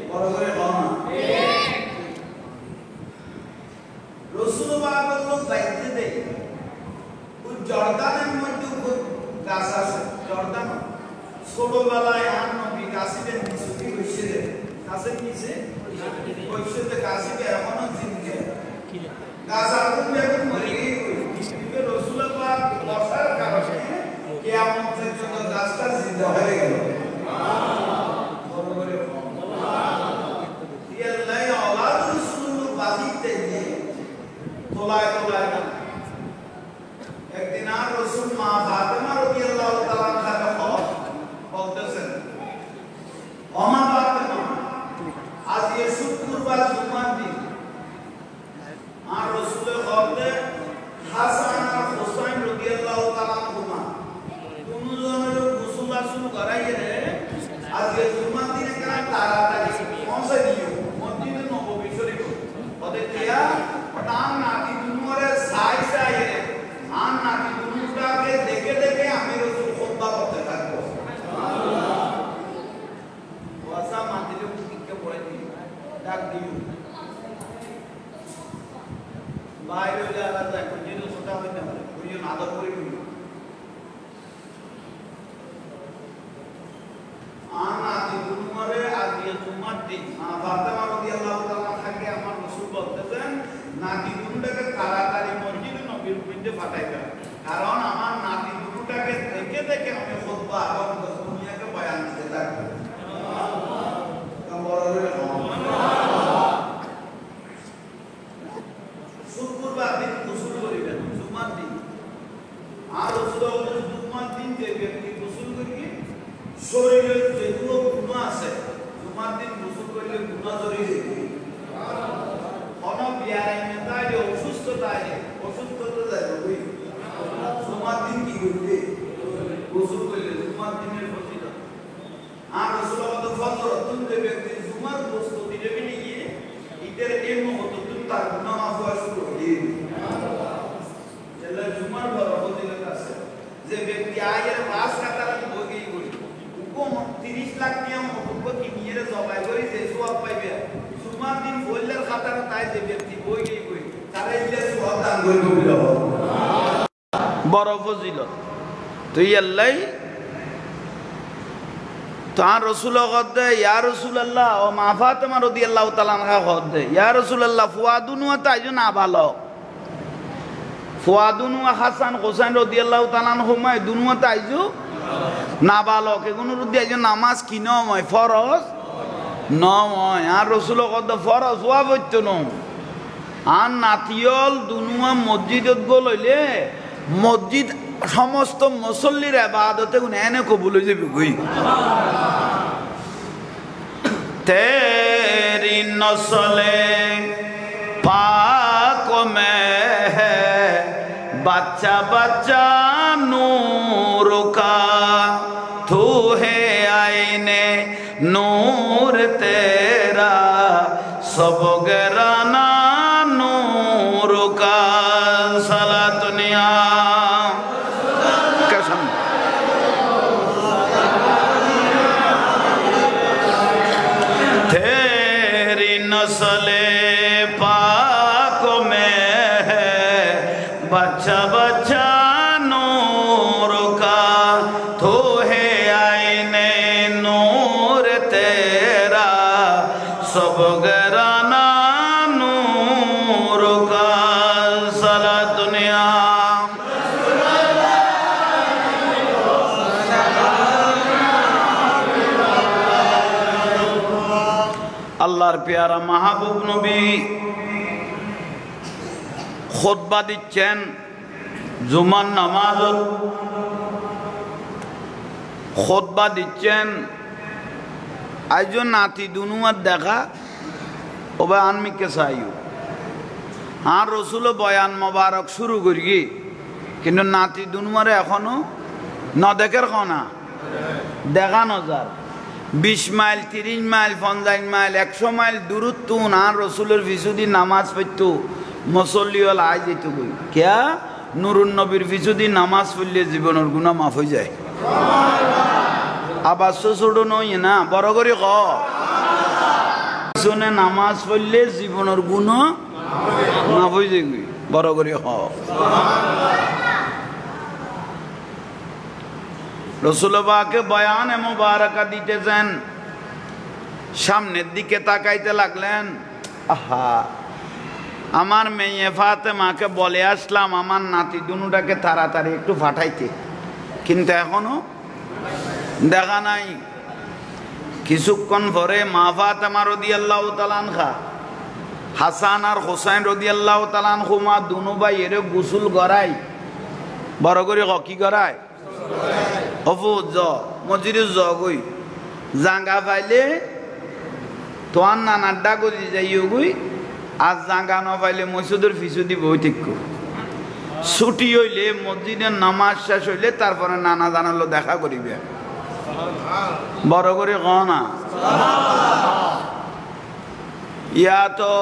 বড় করে কও না রসুল পাকের লোক যাইতে দেয় ওই জর্দানের মধ্যে গাছ আছে জর্দান ছোটবেলায় আর নবী গাছের নিচে বসে দেয় গাছের নিচে বসে দেয় গাছে এমনও জিনকে গাছ আগুন বেগুন মরে গিয়ে রসুল পাক বসার কারণে কিয়ামতের জন্য গাছটা জিন্দা হয়ে গেল বড় করে ইয়াল্লাহ আওলাদ রসুল বাজিতে নিয়ে তোলায় তোলায় না একদিন আর রসুল মা ফাতেমা রাদিয়াল্লাহু তাআলা আনহা বলতেছেন ও মা ফাতেমা আজ এই শুক্রবার জুমার দিন আর রসুলের খবরে হাসান আর হুসাইন রাদিয়াল্লাহু তাআলা আনহুমা দুজনের গোসল আসল করাইয়ে রে আজ এই জুমার দিনে কেন তাড়াতাড়ি পৌঁছে দিও মসজিদে নববী শরীফ ওদের দিয়া তার নাতি দুনুরে সাই সাই রে আর নাতি দুনুটাকে দেখে দেখে আমি রসুল খুতবা করতে থাকবো সুবহানাল্লাহ ওয়াসা মাতিলে উঠিকে পড়ে দিই ডাক দিও বাইরে যারা যায় কোন ছোটা হইতে পারে কোন আদর করে দিও আর নাতি দুনুরে আজকে জুমার দিন মা ফাতেমা রাদিয়াল্লাহু তাআলা থাকে আমার রাসূল বলতেছেন নাতি দুনুটাকে তাড়াতাড়ি মসজিদে নবীর মধ্যে পাঠাইবেন কারণ আমার নাতি দুনুটাকে দেখে দেখে আমি খুতবা এবং দুনিয়াকে বয়ান দিতে থাকব সুবহানাল্লাহ বড় করে সুবহানাল্লাহ শুক্রবার দিন গোসল করিবেন জুমার দিন আর রাসূল জুমার দিন যে ব্যক্তি গোসল করিবে শরীরের যেগুলো গুনাহ আছে জুমার দিন গোসল করলে গুনাহ জড়িয়ে যাবে কোন বিয়ারাই নেতায় অসুস্থতায় অসুস্থতা যায় ওই জুমার দিন কি করবে গোসল করলে জুমার দিনের ফজিলত আর রাসূলুল্লাহ ফজর তুমি ব্যক্তি জুমার প্রস্তুতি নেবে নিয়ে ঈদের এই মুহূর্তে তুমি তার গুনাহ মাফ হওয়া শুরু হয়ে সুবহানাল্লাহ যেটা জুমার বড় ফজিলত আছে যে ব্যক্তি আয়ের পাঁচ কাতার বগেই বলি হুকুম 30 লাখ নিয়ম হুকুম কি নিয়ে জবাই করে যে সওয়াব পাইবে জুমার দিন বললের খাতার তাই যে ব্যক্তি বগেই বই তারা ইলে সওয়াব দান করে দিল বড় ফজিলত তো আল্লাহ তার রাসূল গদে ইয়া রাসূলুল্লাহ ও মা ফাতেমা রাদিয়াল্লাহু তাআলা আনহা গদে ইয়া রাসূলুল্লাহ ফুয়াদুন ওয়া তাইজু না ভালো ফুয়াদুন ওয়া হাসান হুসাইন রাদিয়াল্লাহু তাআলা আনহুমা দুনুয়া তাইজু না ভালো কেগুন রুদি আইজু নামাজ কি নয় ফরজ নয় আর রাসূল গদে ফরজ ওয়া বইতো ন আর নাতিয়ল দুনুয়া মসজিদত গলইলে মসজিদ সমস্ত মুসল্লির ইবাদতে এনে কবুল হয়ে যাবে কই তেরি নসলে পাক মে है बच्चा बच्चा नूर का तू है आईने नूर तेरा सब गराना नूर का सला दुनिया कसम तेरी नस्ले पाक में है बच्चा बच्चा नूर का तू है आईने नूर तेरा सब गराना नूर का सला दुनिया আল্লাহর পেয়ারা মাহবুব নবী খুতবা দিচ্ছেন জুমার নামাজত খুতবা দিচ্ছেন আইজো নাতি দুনুয়ার দেখা ওবা আনমিকে চাইও আর রসুল বয়ান মোবারক শুরু করি কিন্তু নাতি দুনুয়ারে এখনো নদেকের খনা দেখা নজার 20 মাইল 30 মাইল 50 মাইল 100 মাইল দূরত্ব আর রসুলের পিছুদি নামাজ পড়তো মুসল্লিওয়ালা আই যেত কই কিয়া নুরুন নবীর পিছুদি নামাজ পড়লে জীবনের গুনাহ মাফ হয়ে যায় আবার ছোট নই না বড় করে ক পিছনে নামাজ পড়লে জীবনের গুণ মাফ হয়ে যাবে বড় করে হ রাসূলুল্লাহকে বয়ান মুবারাকা দিতেছেন সামনের দিকে তাকাইতে লাগলেন আহা আমার মেয়ে ফাতেমাকে বলে আসলাম আমার নাতি দুনুটাকে তাড়াতাড়ি একটু পাঠাইতে কিন্তু এখনো দেখা নাই কিছুক্ষণ পরে মা ফাতেমা রাদিয়াল্লাহু তাআলা আনহা হাসান আর হোসেন রাদিয়াল্লাহু তাআলা আনহুমা দুনো ভাই এর গোসল করাই বড় করে কি করায় অফু জ মসজিদে জ গই জাঙ্গা পাইলে তোয়ার নানার ডাক যাইও গই আজ জাঙ্গা না পাইলে মসজিদের ফিসু দিব ঠিক ছুটি হইলে মসজিদের নামাজ শেষ হইলে তারপরে নানা জানালো দেখা করিবে বড় করে ক না ইয়া তো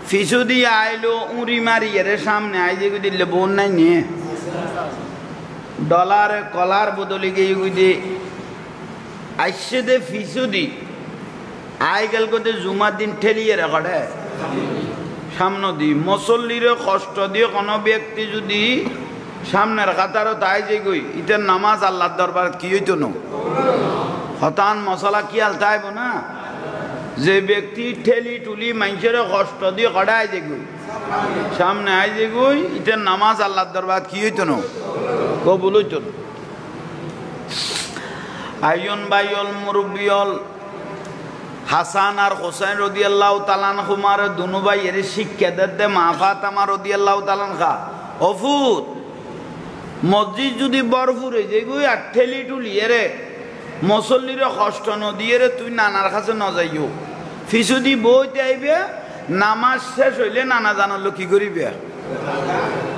ফিসু দিয়ে আইলো উড়ি মারি এর সামনে আই যে দিলে বোন নাই নিয়ে ডলারে কলার বদলে গিয়ে গুদি আইসে দে ফিসু দি আই গেল কোতে জুমার দিন ঠেলিয়ে রেখে সামনে দি মুসল্লিরে কষ্ট দিয়ে কোনো ব্যক্তি যদি সামনের কাতারও তাই যে গই ইটার নামাজ আল্লাহর দরবার কি হইতো না হতান মশলা কি আল তাইব না যে ব্যক্তি ঠেলি টুলি মানুষের কষ্ট দিয়ে কড়াই যে গই সামনে আই যে গই ইটার নামাজ আল্লাহর দরবার কি হইতো না কবুল হইতো না আইয়ন বাইয়ল মুরব্বিয়ল হাসান আর হোসেন রাদিয়াল্লাহু তাআলা আনহুমার দুনো ভাই এর শিক্ষা দে মা ফাতেমা রাদিয়াল্লাহু তাআলা আনহা অফুত মসজিদ যদি বরফুর হয়ে যায় গই আর ঠেলি টুলি এরে মুসল্লির কষ্ট নদিয়ে রে তুই নানার কাছে ন যাইও ফিসু দি বইতে আইবে নামাজ শেষ হইলে নানা জানালো কি করিবে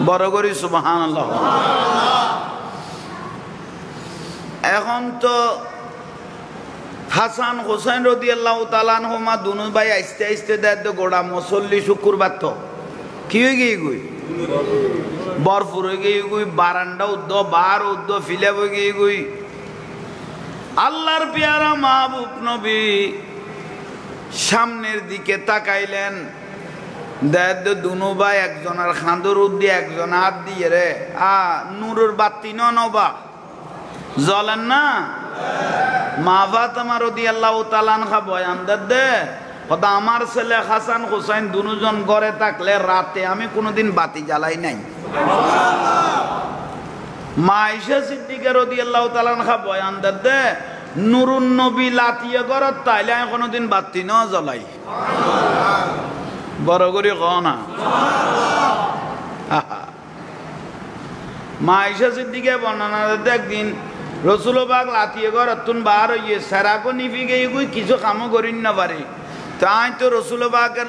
বড় করি সুবহানাল্লাহ এখন তো হাসান হোসেন রাদিয়াল্লাহু তাআলা আনহুমা দুনো ভাই আস্তে আস্তে দেয় গোড়া মুসল্লি শুক্রবার তো কি হয়ে গিয়ে গই বরফুর হয়ে গিয়ে গই বারান্দা উদ্দ বার উদ্দ ফিলে হয়ে গিয়ে গই আল্লাহর পেয়ারা মাহবুব নবী সামনের দিকে তাকাইলেন দেয় দুনো ভাই একজনের খাঁদর উদ্দি একজন হাত দিয়ে রে নূরের বাতি নবা জ্বলেন না মা ফাতেমা রাদিয়াল্লাহু তাআলা আনহা বয়ান দে কথা আমার ছেলে হাসান হোসেন দুজন ঘরে থাকলে রাতে আমি কোনোদিন বাতি জ্বালাই নাই মা আয়েশা সিদ্দিকা রাদিয়াল্লাহু তাআলা আনহা বয়ান দে নুরুন নবী লাতিয়ে ঘরত তাইলে আমি কোনোদিন বাতি ন জ্বলাই বড় করে ক না মা আয়েশা সিদ্দিকা বর্ণনা দে একদিন রসুলবাগ লাতিয়ে ঘরত তুন বার হইয়ে সেরাকো নিফি গিয়ে গুই কিছু কামও করিন না পারে তাই তো রসুলবাগের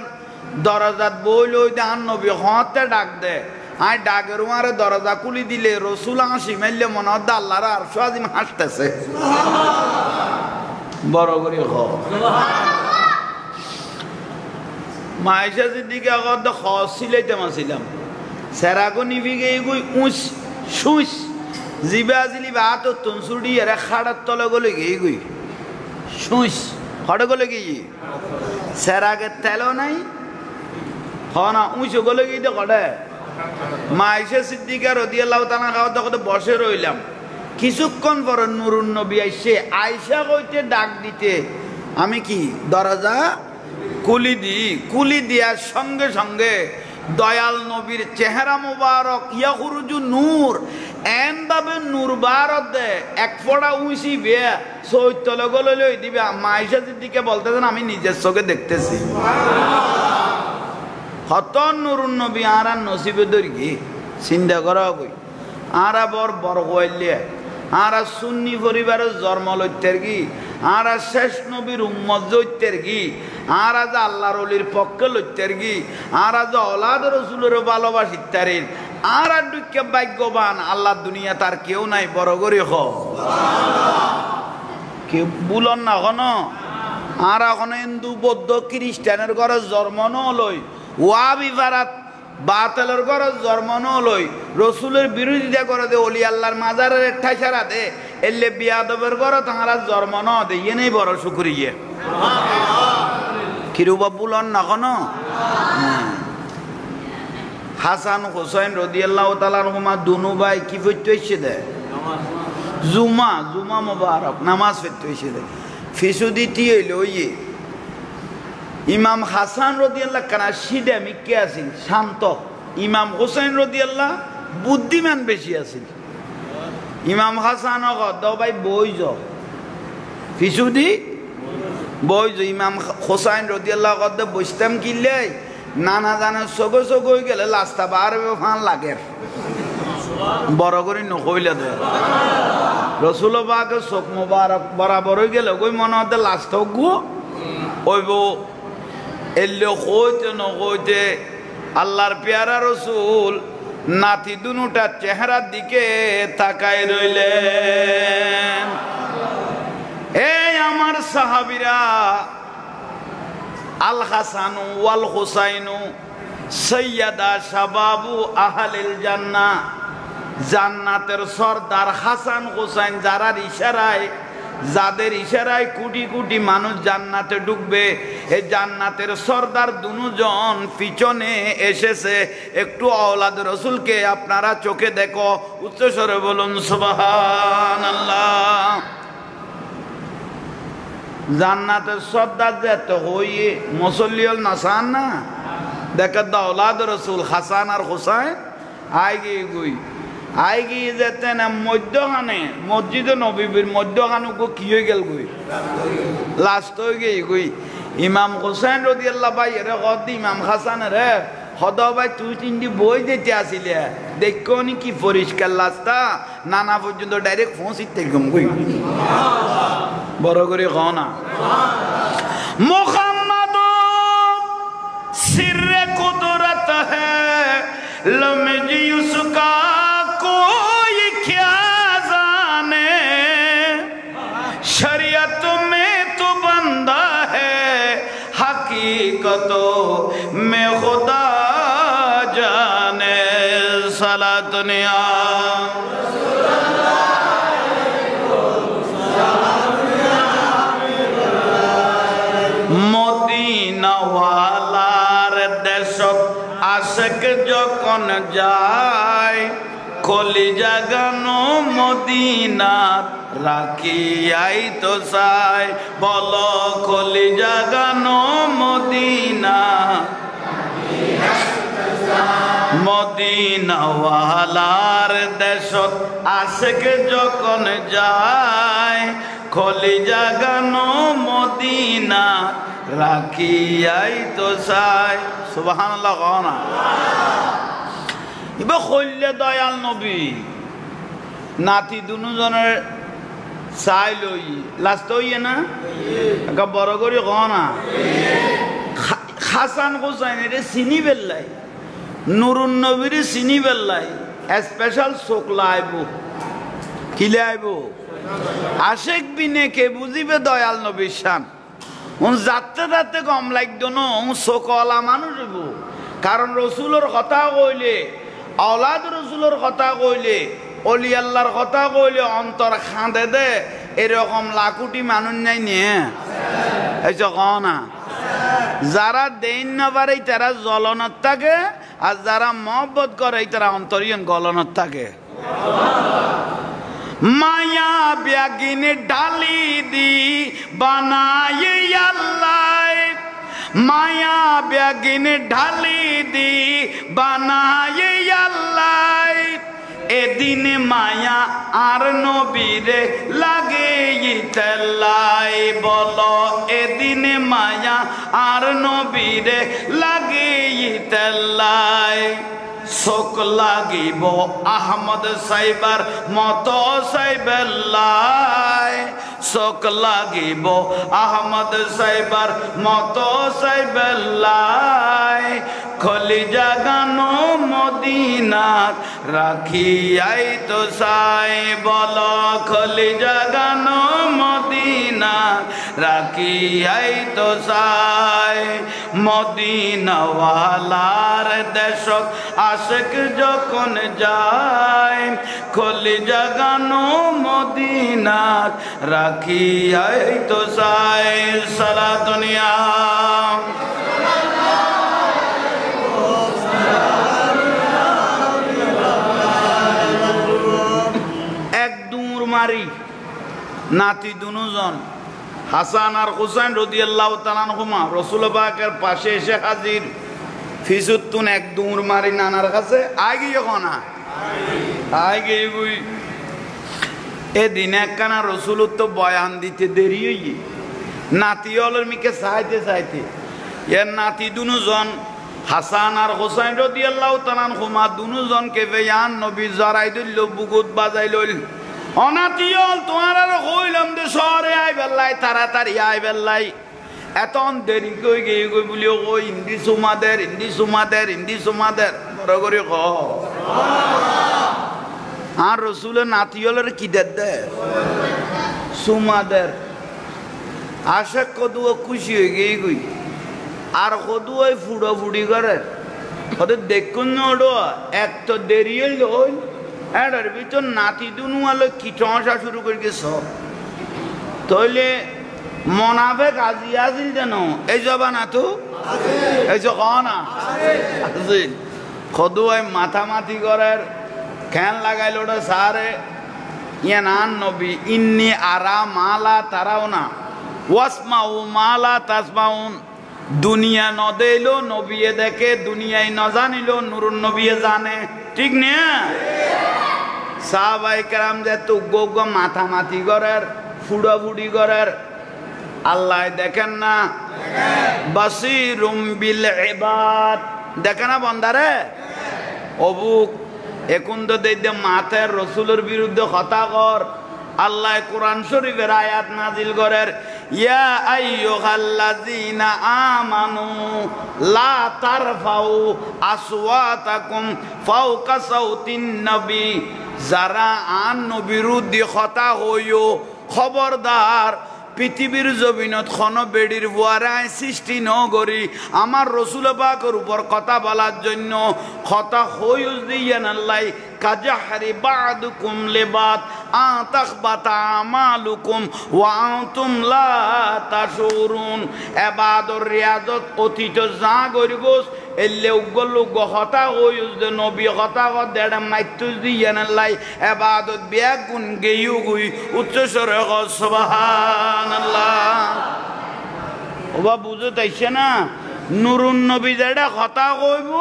দরজাত বইল ওই দেখান নবী হতে ডাক দে আই ডাকের মারে দরজা খুলি দিলে রসুল হাসি মারলে মনে হতো আল্লাহর আরশ আজিম হাসতেছে বড় করে খ মা আয়েশা সিদ্দিকা কত খ সিলাইতে মাছিলাম সেরাকো নিফি গিয়ে গুই উঁচ সুইস জিবা আজিলি বা তো তুনসুড়ি এরা খাড়ার তলে গলে গিয়ে গুই সুইস খড়ে গলে গিয়ে সেরাগের তেলও নাই হ না উঁচু গলে গিয়ে তো কড়ে মা আয়েশা সিদ্দিকা রাদিয়াল্লাহু তাআলা খাওয়া বসে রইলাম কিছুক্ষণ পর নুরুন নবী আইসে আয়েশা কইতে ডাক দিতে আমি কি দরজা কুলি দিয়ার সঙ্গে সঙ্গে দয়াল নবীর চেহারা মুবারক ইয়াখরুজু নূর এন ভাবে নূর বারত দে এক ফোঁটা উঁচি বে সৈতলে গলে লই দিবে মা আয়েশা সিদ্দিকা বলতেছেন আমি নিজের চোখে দেখতেছি হত নুরুন নবী আর নসিবে দর্গি চিন্তা করা কই আরা বর হইলে আরা সুন্নি পরিবারের জন্ম লইতের কি আরা শেষ নবীর উম্মত লইতের কি আরা যা আল্লাহর ওলির পক্ষে লইতের কি আরা যা ওলাদ রসুলের ভালোবাসিতারেন আরা দুঃখে ভাগ্যবান আল্লাহ দুনিয়া তার কেউ নাই বড় করে হ কেউ বুলন না এখন আর এখন হিন্দু বৌদ্ধ খ্রিস্টানের ঘরে জন্ম নলই ওয়াবি ভারাত বাতেলের ঘরে জন্ম নলই রসুলের বিরোধিতা করে দে অলি আল্লাহর মাজারের ঠাইসারা দে এলে বিয়াদবের ঘরে তাহারা জন্ম ন দিয়ে নেই বড় শুকরিয়ে কিরুবা বুলন না কোনো হাসান হোসেন রাদিয়াল্লাহু তাআলা আনহুমা দুনু ভাই কি পড়তে হইছে দে জুমা জুমা মুবারক নামাজ পড়তে হইছে দে ফিসুদি তি হইল ওই ইমাম হাসান রাদিয়াল্লাহু কানা সিধে মিকে আছেন শান্ত ইমাম হোসেন রাদিয়াল্লাহু বুদ্ধিমান বেশি আছেন ইমাম হাসান দাও ভাই বইজ ফিসুদি বইজ ইমাম হোসেন রাদিয়াল্লাহু কদ বসতাম কিলে নানা জানে সগো সগো হয়ে গেলে লাস্তা বার ফান লাগে বড় করে নকইলে দে রসুল বাকে চোখ মোবারক বরাবর হয়ে গেলে ওই মনে হতে লাস্ট গো ওইব এলে কইতে নকইতে আল্লাহর পেয়ারা রসুল নাতি দুনুটার চেহারার দিকে তাকায় রইলেন এই আমার সাহাবীরা আল হাসানু ওয়াল হুসাইনু সৈয়দা শাবাবু আহলিল জান্নাহ জান্নাতের সরদার হাসান হুসাইন যাদের ইশারায় কোটি কোটি মানুষ জান্নাতে ঢুকবে এই জান্নাতের সরদার দুজন পিছনে এসেছে একটু আওলাদ রাসূলকে আপনারা চোখে দেখো উচ্চ স্বরে বলুন সুবহানাল্লাহ জান্নাতের সর্দার যেতে হইয়ে মুসল্লিল নাসান না দেখা দাওলাদ রসুল হাসান আর হুসাইন আই গিয়ে যেতে না মধ্যখানে মসজিদ নবীর মধ্যখানে কি হয়ে গেল গুই লাস্ট হয়ে গিয়ে গুই ইমাম হুসাইন রাদিয়াল্লাহু ভাই এর কদ ইমাম হাসান রে হদ ভাই তুই তিনটি বই দিতে আসিলে দেখো নি কি পরিষ্কার লাস্তা নানা পর্যন্ত ডাইরেক্ট পৌঁছিতে গম গুই বড় করে কও না মুহাম্মদ সিররে কুদরত হ্যায় লমজি উসকা कोई क्या जाने शरीयत में तो बंदा है हकीकतों में खुदा जाने सलात निया মদিনা ওয়ালার দেশত আশিক যখন যায় কলিজা গানো মদিনাত রাখিয়াই তো চাই বলো কলিজা গানো মদিনা মদিনাওয়ালার দেশত আশিক যখন যায় কলিজা গানো মদিনা রাখিয়াই তো চাই সুবহানাল্লাহ কও না ইবা কইলে দয়াল নবী নাতি দুজনের চাই লই লাস্ট হইয়ে না একটা বড় করে কও না হাসান হুসাইন এর চিনি বেল্লাই নুরুন নবীর চিনি বেল্লাই স্পেশাল চোখ লাইব কি লাইব আশেক বিনে কে বুঝিবে দয়াল নবীর শান যাতে যাতে কম লাগতো না চোখওয়ালা মানুষ হইব কারণ রসুলের কথা কইলে আওলাদ রসুলের কথা কইলে অলি আল্লাহর কথা কইলে অন্তর খাঁদে দে এরকম লাকুটি মানুষ নাই নিয়ে এই কও না যারা দেন না পারে তারা জ্বলনত থাকে আর যারা মহব্বত করে তারা অন্তরিয়ন গলনত থাকে মায়া ব্যাগিনে ঢালি দি বানায়ে আল্লাহ মায়া ব্যাগিনে ঢালি দি বানায়ে আল্লাহ এদিন মায়া আর নবীরে লাগে তেলাই বলো এদিন মায়া আর নবীরে লাগে তেলাই শোক লাগিব আহমদ সাইবার মতো সাইবেল্লাই শোক লাগিব আহমদ সাইবার মতো সাইবেল্লাই কলিজা গানো মদিনাত রাখিয়াই তো সাই বলো কলিজা গানো মদিনাত রাখিয়াই তো চাই মদিনাওয়ালার দেশক আশিক যখন যায় খলি জাগানো মদিনার রাখিয়াই তো চাই সারা দুনিয়া এক দূর মারি নাতি দুজন হাসান আর হুসাইন রাদিয়াল্লাহু তাআলা আনহুমা রাসূল পাকের পাশে এসে হাজির ফিসুতুন এক দৌড় মারি নানার কাছে আগে যখন আগে গুই এদিন একখানা রসুল তো বয়ান দিতে দেরি হয়ে নাতি হলের মিকে চাইতে চাইতে এর নাতি দুজন হাসান আর হুসাইন রাদিয়াল্লাহু তাআলা আনহুমা দুজনকে বেয়ান নবী জড়াই দিল বুকুত বাজাই লইল অনাতিয়ল তোমার আর কইলাম যে শহরে আই বেল্লাই তাড়াতাড়ি আই বেল্লাই এতন দেরি কই গই গই বলিও কই হিন্দি সুমাদের বড় করে ক আর রসুলের নাতিয়লের কি দে সুমাদের আশা কদু খুশি হয়ে গই গই আর কদু ওই ফুড়ো ফুড়ি করে ওদের দেখুন না ওডো এক তো দেরি হইল এটার ভিতর নাতি দুনু আলো কিটসা শুরু করে গেছ তইলে মনাফেক আজি আজিল যেন এই জবা না তো এই যে না আজিল খদুয়াই মাথামাতি করার খেয়াল লাগাইল ওটা সারে ইয়ে নান নবী ইন্নি আরা মালা তারাও না ওয়াসমাউ মালা তাসমাউন দুনিয়া ন দেইল নবিয়ে দেখে দুনিয়ায় ন জানিল নুরুন নবিয়ে জানে ঠিক না সাহাবায়ে কেরাম যে তুগ্গ মাথামাতি করার ফুড়াফুড়ি করার আল্লাহ দেখেন না বাসিরুম বিল ইবাদ দেখে না বন্দারে অবুক এখন তো দেখতে মাথার রসুলের বিরুদ্ধে কথা কর আল্লাহ কোরআন শরীফের আয়াত নাজিল করেন ইয়া আইয়ুহাল্লাযীনা আমানু লা তারফাউ আসওয়াতাকুম ফাওকা সাউতিন নবী যারা আন নবীর বিরুদ্ধে কথা হইও খবরদার পৃথিবীর জমিনত খন বেড়ির বুয়ারায় সৃষ্টি ন করি আমার রসুল পাকের উপর কথা বলার জন্য কথা হইউজ দিয়েন আল্লাহ কাজাহরি বাদুকুম লিবাদ আতাখবাতা আমালুকুম ওয়া আনতুম লা তাশুরুন ইবাদর রিয়াজত অতীত যা গরিগোস এলে উগল হতা হইউজ দে নবী হতা হ দেড় মাইতুজ দিয়েন আল্লাহ ইবাদত বিয়া গুণ গেয়ু গুই উচ্চ স্বরে সুবহানাল্লাহ ওবা বুঝো তাইছে না নুরুন নবী যেটা কথা কইব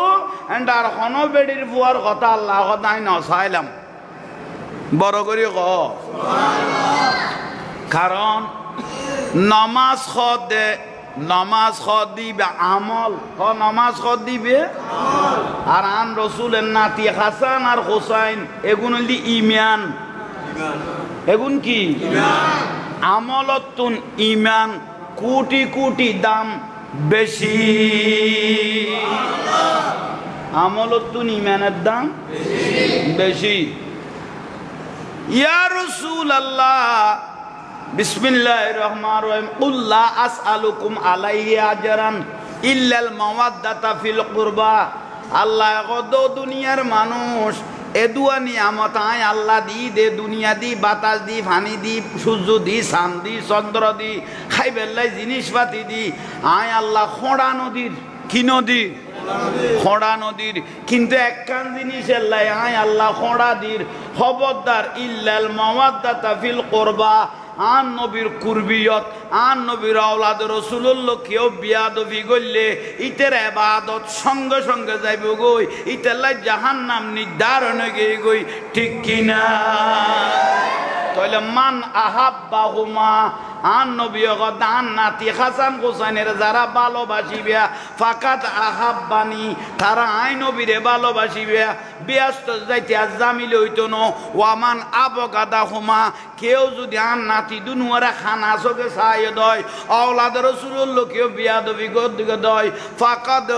এন্ড আর কোন বেড়ির বুয়ার কথা আল্লাহ কথাই নসাইলাম বড় করে ক কারণ নামাজ খদে নামাজ খদ দিবে আমল নামাজ খদ দিবে আর আন রসুলের নাতি হাসান আর হোসাইন এগুন হলি ইমান এগুন কি আমলতুন ইমান কোটি কোটি দাম বেশি আমলতুন ইমানের দাম বেশি ইয়া রাসূলুল্লাহ বিসমিল্লাহির রহমানির রহিম কুল লা আসআলুকুম আলাইহি আজরান ইল্লাল মাওয়াদ্দাতা ফিল কুরবা আল্লাহ কত দুনিয়ার মানুষ এদুয়া নিয়ামত আয় আল্লাহ দি দে দুনিয়া দি বাতাস দি ফানি দি সূর্য দি চাঁদ দি চন্দ্র দি খাই বেল্লাই জিনিসপাতি দি আয় আল্লাহ খোঁড়া নদীর কি নদী খোঁড়া নদীর কিন্তু একখান জিনিস আল্লাহ আয় আল্লাহ খোঁড়া দির খবরদার ইল্লাল মাওয়াদ্দাতা ফিল কুরবা আন নবীর কুরবিয়ত আন নবীর আওলাদ রাসূলুল্লাহ কেউ বিয়াদবি করলে ইতের ইবাদত সঙ্গে সঙ্গে যাইব গই ইতেলাই জাহান্নাম নির্ধারণ হয়ে গই ঠিক কিনা তাহলে মান আহাব্বাহুমা আন নবী দান নাতি হাসান হোসেনের যারা ভালোবাসিবে ফাকাত আহাব্বানি তারা আই নবীরে ভালোবাসিবে ব্যস্ত যাইতে জামিল হইতো না ওয়ামান আবগাদা হুমা কেউ যদি আন নাতি দুনুয়ারা খানা চোখে চাই দয় আওলাদ রাসূলুল্লাহ কেউ বিয়াদবি গদিকে দয় ফাকাদ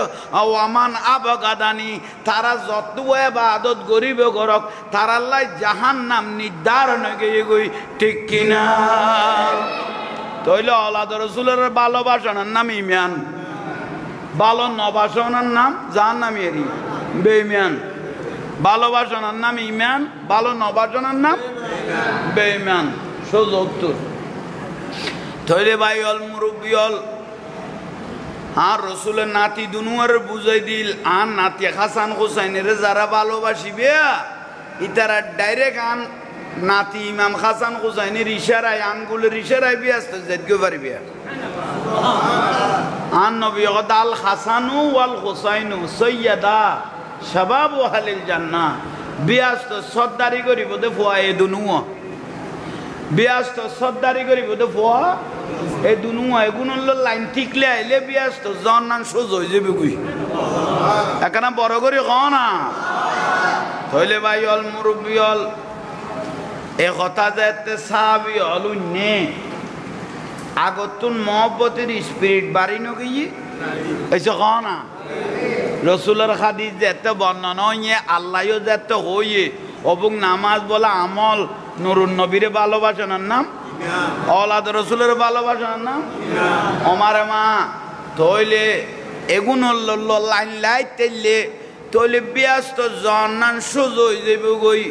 ওয়ামান আবগাদানি তারা যত ইবাদত গরিবে গরক তার আল্লাহ জাহান্নাম নির্ধারণ হয়ে গই ঠিক কিনা তাহলে আওলাদ রাসূলের ভালোবাসার নাম ঈমান, ভালো নবাসনার নাম জাহান্নামী, বেঈমান। ভালোবাসার নাম ঈমান, ভালো নবাসনার নাম বেঈমান। সোজা উত্তর। তাহলে ভাই অল মুরব্বী অল আর রসুলের নাতি দুনুয়ার বুঝাই দিল, আর নাতি হাসান হোসাইনের যারা ভালোবাসিবে ইতারা ডাইরেক্ট আন নাতি ইমাম হাসান হোসাইনের ইশারায়, আঙ্গুলের ইশারায় বিয়াস্ত যেতে পারবে। আন নবী আল হাসানু ওয়াল হোসাইনু সৈয়দা শাবাব আহলিল জান্নাহ, বিয়াস্ত সর্দারি করিব দে ফুয়া এ দুনুয়া, বিয়াস্ত সর্দারি করিব দে ফুয়া এ দুনুয়া। এগুলোর লাইন ঠিকলে আইলে বিয়াস্ত জন নাম সোজ হয়ে যাবে গুই, এখানে বড় করে খ না। তাহলে ভাই অল মুরব্বী অল এ কথা যাতে সাহাবী অল নে আগতুন মহব্বতের স্পিরিট বাড়ি নগিয়ে এসে খ না। রসুলের হাদিস যেতে বর্ণনা হইয়ে আল্লাহও যেতে হইয়ে অবুক নামাজ বলা আমল নুরুন নবীরে ভালোবাসানোর নাম, আওলাদ রসুলের ভালোবাসানোর নাম আমারে মা। তইলে এগুন লাইন লাই তেললে তইলে ব্যস্ত জন্নান সোজ হয়ে যাবে গই।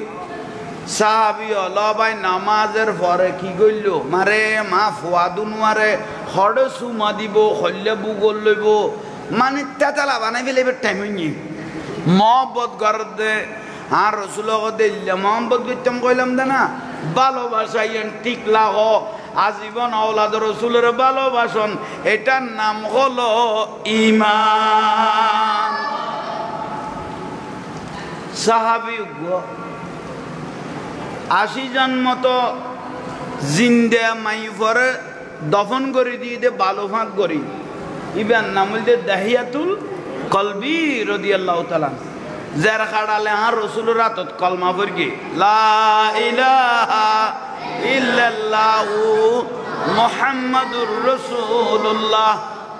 সাহাবি হল ভাই নামাজের পরে কি করল মারে মা ফুয়া দুনুয়ারে হরে সুমা দিব, হল্লে বুগল লইব, মানে তেতালা বানাই ফেলে টাইম হইনি মহব্বত করতে। আর রসুল দিল্লা মহব্বত করতাম কইলাম দে না, ভালোবাসাইন ঠিক লাগ আজীবন আওলাদ রসুলের ভালোবাসন, এটার নাম হলো ঈমান। সাহাবী 80 জন মতো জিন্দা মাইফরে দফন করে দিয়ে দে বালু ফাঁক করি, ইবেন নাম হইতে দাহিয়াতুল কলবি রাদিয়াল্লাহু তাআলা। যার খাড়ালে আর রসুলের রাতত কলমা পড়ি লা ইলাহা ইল্লাল্লাহু মুহাম্মাদুর রাসূলুল্লাহ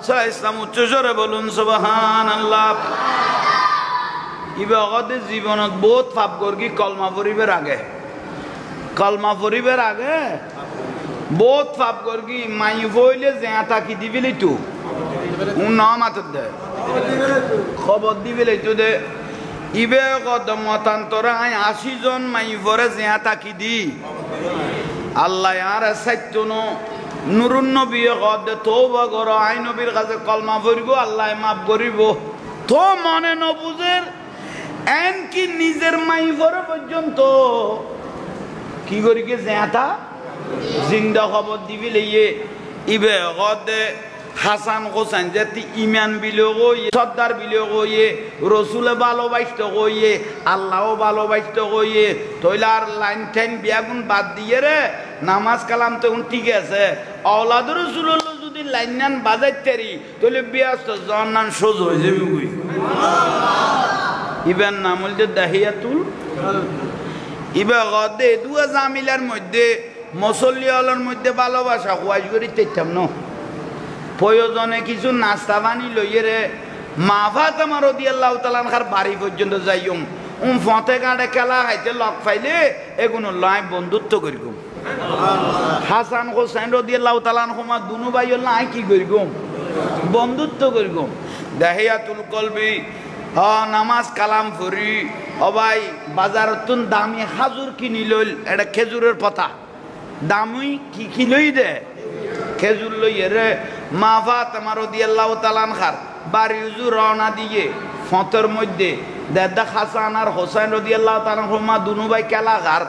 সাল্লাল্লাহু আলাইহি ওয়াসাল্লাম। উচ্চ স্বরে বলুন সুবহানাল্লাহ। ইবাগতে জীবনত বহুত পাপ করগি কলমা পড়িবার আগে, কলমা পড়িবার আগে বহুত পাপ করগি। মাই হইলে জেঁতা কি দিবিলি তু ন মাতত দে খবর দিবিলি তু দে। ইবে কদম মতান্তরে 80 জন মাই পরে জেঁতা কি দি আল্লাহ আর সাইতুন নুরুন নবী কদ তওবা কর, আই নবীর কাছে কলমা পড়িব আল্লাহ মাফ করিব। তো মনে ন বুঝের এমনকি নিজের মাই পরে পর্যন্ত কি করি কে জেঁতা জিন্দা খবর দিবি লইয়ে। ইবে কদে হাসান হোসেন যেটি ইমান বিলো কইয়ে, সর্দার বিলো কইয়ে, রসুলে ভালোবাসতে কইয়ে, আল্লাহও ভালোবাসতে কইয়ে। তৈলার লাইন ঠাইন বিয়াগুন বাদ দিয়ে রে নামাজ কালাম তো ঠিক আছে। আওলাদ রসুল যদি লাইন নান বাজাইতারি তাহলে বিয়াস্ত জন্নান সোজ হয়ে যাবে গুই। ইবেন নাম হইতে দাহিয়াতুল। ইবে গদে দুয়া জামিলার মধ্যে মুসল্লি হলের মধ্যে ভালোবাসা খুয়াইশ করি তেতাম ন। প্রয়োজনে কিছু নাস্তা বানি লইয়ে রে মা ফাতেমা রাদিয়াল্লাহু তাআলা আনহার বাড়ি পর্যন্ত যাইম, ফতে গাড়ে খেলা খাইতে লক পাইলে এগুলো লয় বন্ধুত্ব করিম। হাসান হোসেন রাদিয়াল্লাহু তাআলা আনহুমা দুনু ভাই লাই কি করিম বন্ধুত্ব করিম। দাহিয়াতুল কলবি নামাজ কালাম ফুরি অবাই বাজারতুন দামি খাজুর কিনি লইল, এটা খেজুরের পাতা দামি কি কি লই দে খেজুর লইয়ে রে মা ফাতেমা রাদিয়াল্লাহু তাআলা আনহার বাড়ি উজু রওনা দিয়ে ফতের মধ্যে দাদা হাসান আর হোসেন রাদিয়াল্লাহু তাআলা আনহুমা দুনু ভাই কেলাগার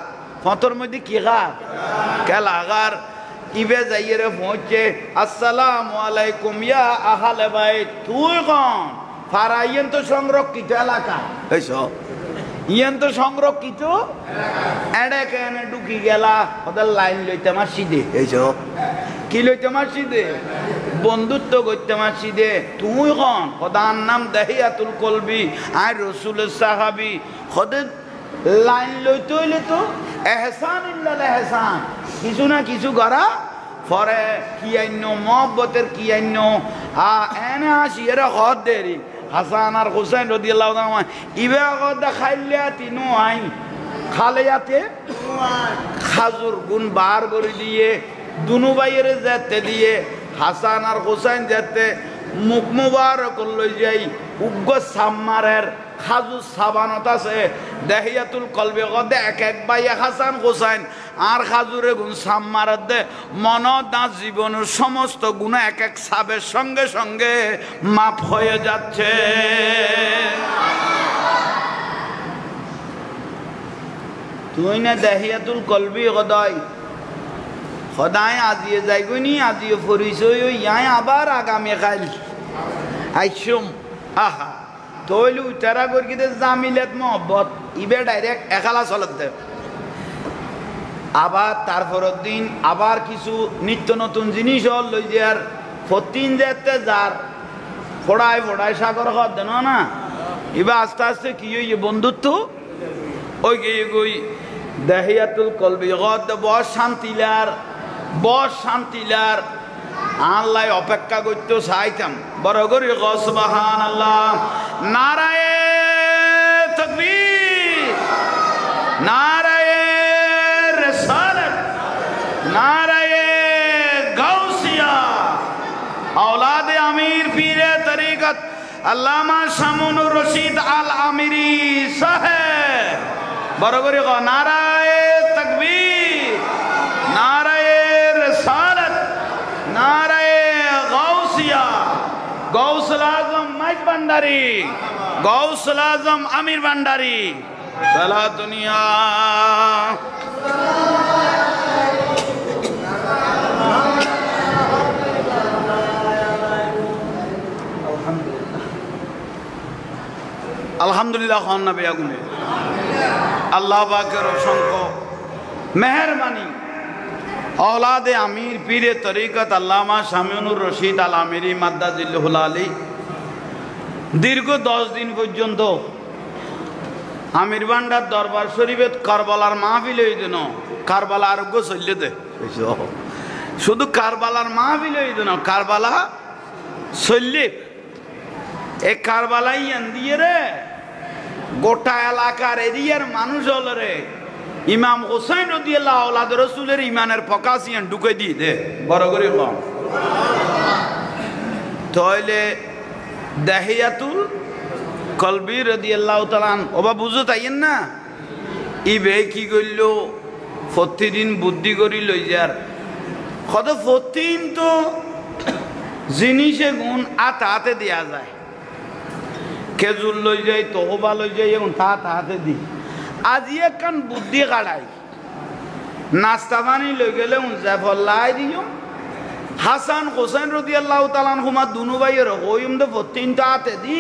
ফতের মধ্যে কি গার কেলাগার। ইবে যাইয়ে রে পৌঁছে আসসালামু আলাইকুম ইয়া আহলে বাইত। তুই কোন ফারাইয়েন তো সংরক্ষিত এলাকা হইছ, ইয়েন তো সংরক্ষিত এড়ে কেন ঢুকি গেলা ওদের লাইন লইতে মাসি দে হইছ কি লইতে মাসি দে বন্ধুত্ব করতে মাসি দে। তুই কন খোদার নাম দাহিয়াতুল কলবি আর রসুলের সাহাবি খোদের লাইন লইতে হইলে তো এহসান ইল্লাল এহসান কিছু না কিছু করা পরে কি আইন মহব্বতের কি আইন এনে আসি এরা হদ দেরি হাসান আর হোসেন রাদিয়াল্লাহু তাআলা ইবে আগদা খাইলিয়াতি নো আই খালিয়াতে খাজুর গুণ বার করে দিয়ে দুনু ভাইয়ের যেতে দিয়ে হাসান আর হোসেন যেতে মুখ মুবারক লই যাই উগ্র সাম্মারের খাজু সাবানত আছে দেহিয়াতুল কলবে গদে এক এক ভাই হাসান হোসেন আর খাজুরে গুণ সাম্মারত দে মন দা জীবনের সমস্ত গুণ এক এক সাবের সঙ্গে সঙ্গে মাপ হয়ে যাচ্ছে। তুই না দেহিয়াতুল কলবি গদাই সদায় আজিয়ে যাইগনি আজিয়ে পরিচয় ইয়াই আবার আগামী কাল আইসুম আহা তৈলু তেরা গর্গিতে জামিলেত মহব্বত ইবে ডাইরেক্ট একালা চলত দে আবার তারপরের দিন আবার কিছু নিত্য নতুন জিনিস হল লই যে আর ফতিন যেতে যার ফোড়ায় ফোড়ায় সাগর হদ দেন না এবার আস্তে আস্তে কি হইয়ে বন্ধুত্ব ওই গই দেহিয়াতুল কলবি গদ বস শান্তিলার আল্লাহ অপেক্ষা করতে চাইতাম বড় করি সুবহানাল্লাহ নারায়ে তাকবীর নারায়ে রিসালাত নারায়ে গাউসিয়া औलादे आमिर पीरे तरीकत अल्लामा शामुनुर रशीद आल आमिरी साहेब बरोबर को नाराए तकबीर नाराए रिसालत नाराए गौसिया गौसुल आजम माइक भंडारी गौसुल आजम आमिर भंडारी सला दुनिया আলহামদুলিল্লাহ খান না বেয়াগুনে আল্লাহ পাকের অসংখ্য মেহেরবানি औलादे आमिर पीरे तरीकत अल्लामा शामिउनुर रशीद आल आमिरी माद्दाजिल्लुहुल आली दीर्घ 10 दिन पर्यন্ত आमिर भांडार दरबार शरीफत কারবালার মাহফিল হইছিল কারবালা আরোগ্য চললে দে শুধু কারবালার মাহফিল হইছিল কারবালা চললে এই কারবালাই দিয়ে রে গোটা এলাকার এরিয়ার মানুষ হল রে ইমাম হোসেন রাদিয়াল্লাহু আওলাদ রাসূলের ইমানের প্রকাশিয়ান ঢুকে দিয়ে দে বড় করে কম তাইলে দাহিয়াতুল কলবি রাদিয়াল্লাহু তাআলা ওবা বুঝো তাইয়েন না ইবে কি কইল প্রতিদিন বুদ্ধি করি লই যার কত প্রতিদিন তো জিনিসে গুণ হাতে দেয়া যায় খেজুর লই যাই তহবা লই যাই এখন হাতে দি আজি একখান বুদ্ধি কাড়াই নাস্তা পানি লই গেলে জাফল্লাই দিও হাসান হোসেন রাদিয়াল্লাহু তাআলা আনহুমা দুনু ভাইয়ের হইম দে প্রতিদিনটা হাতে দি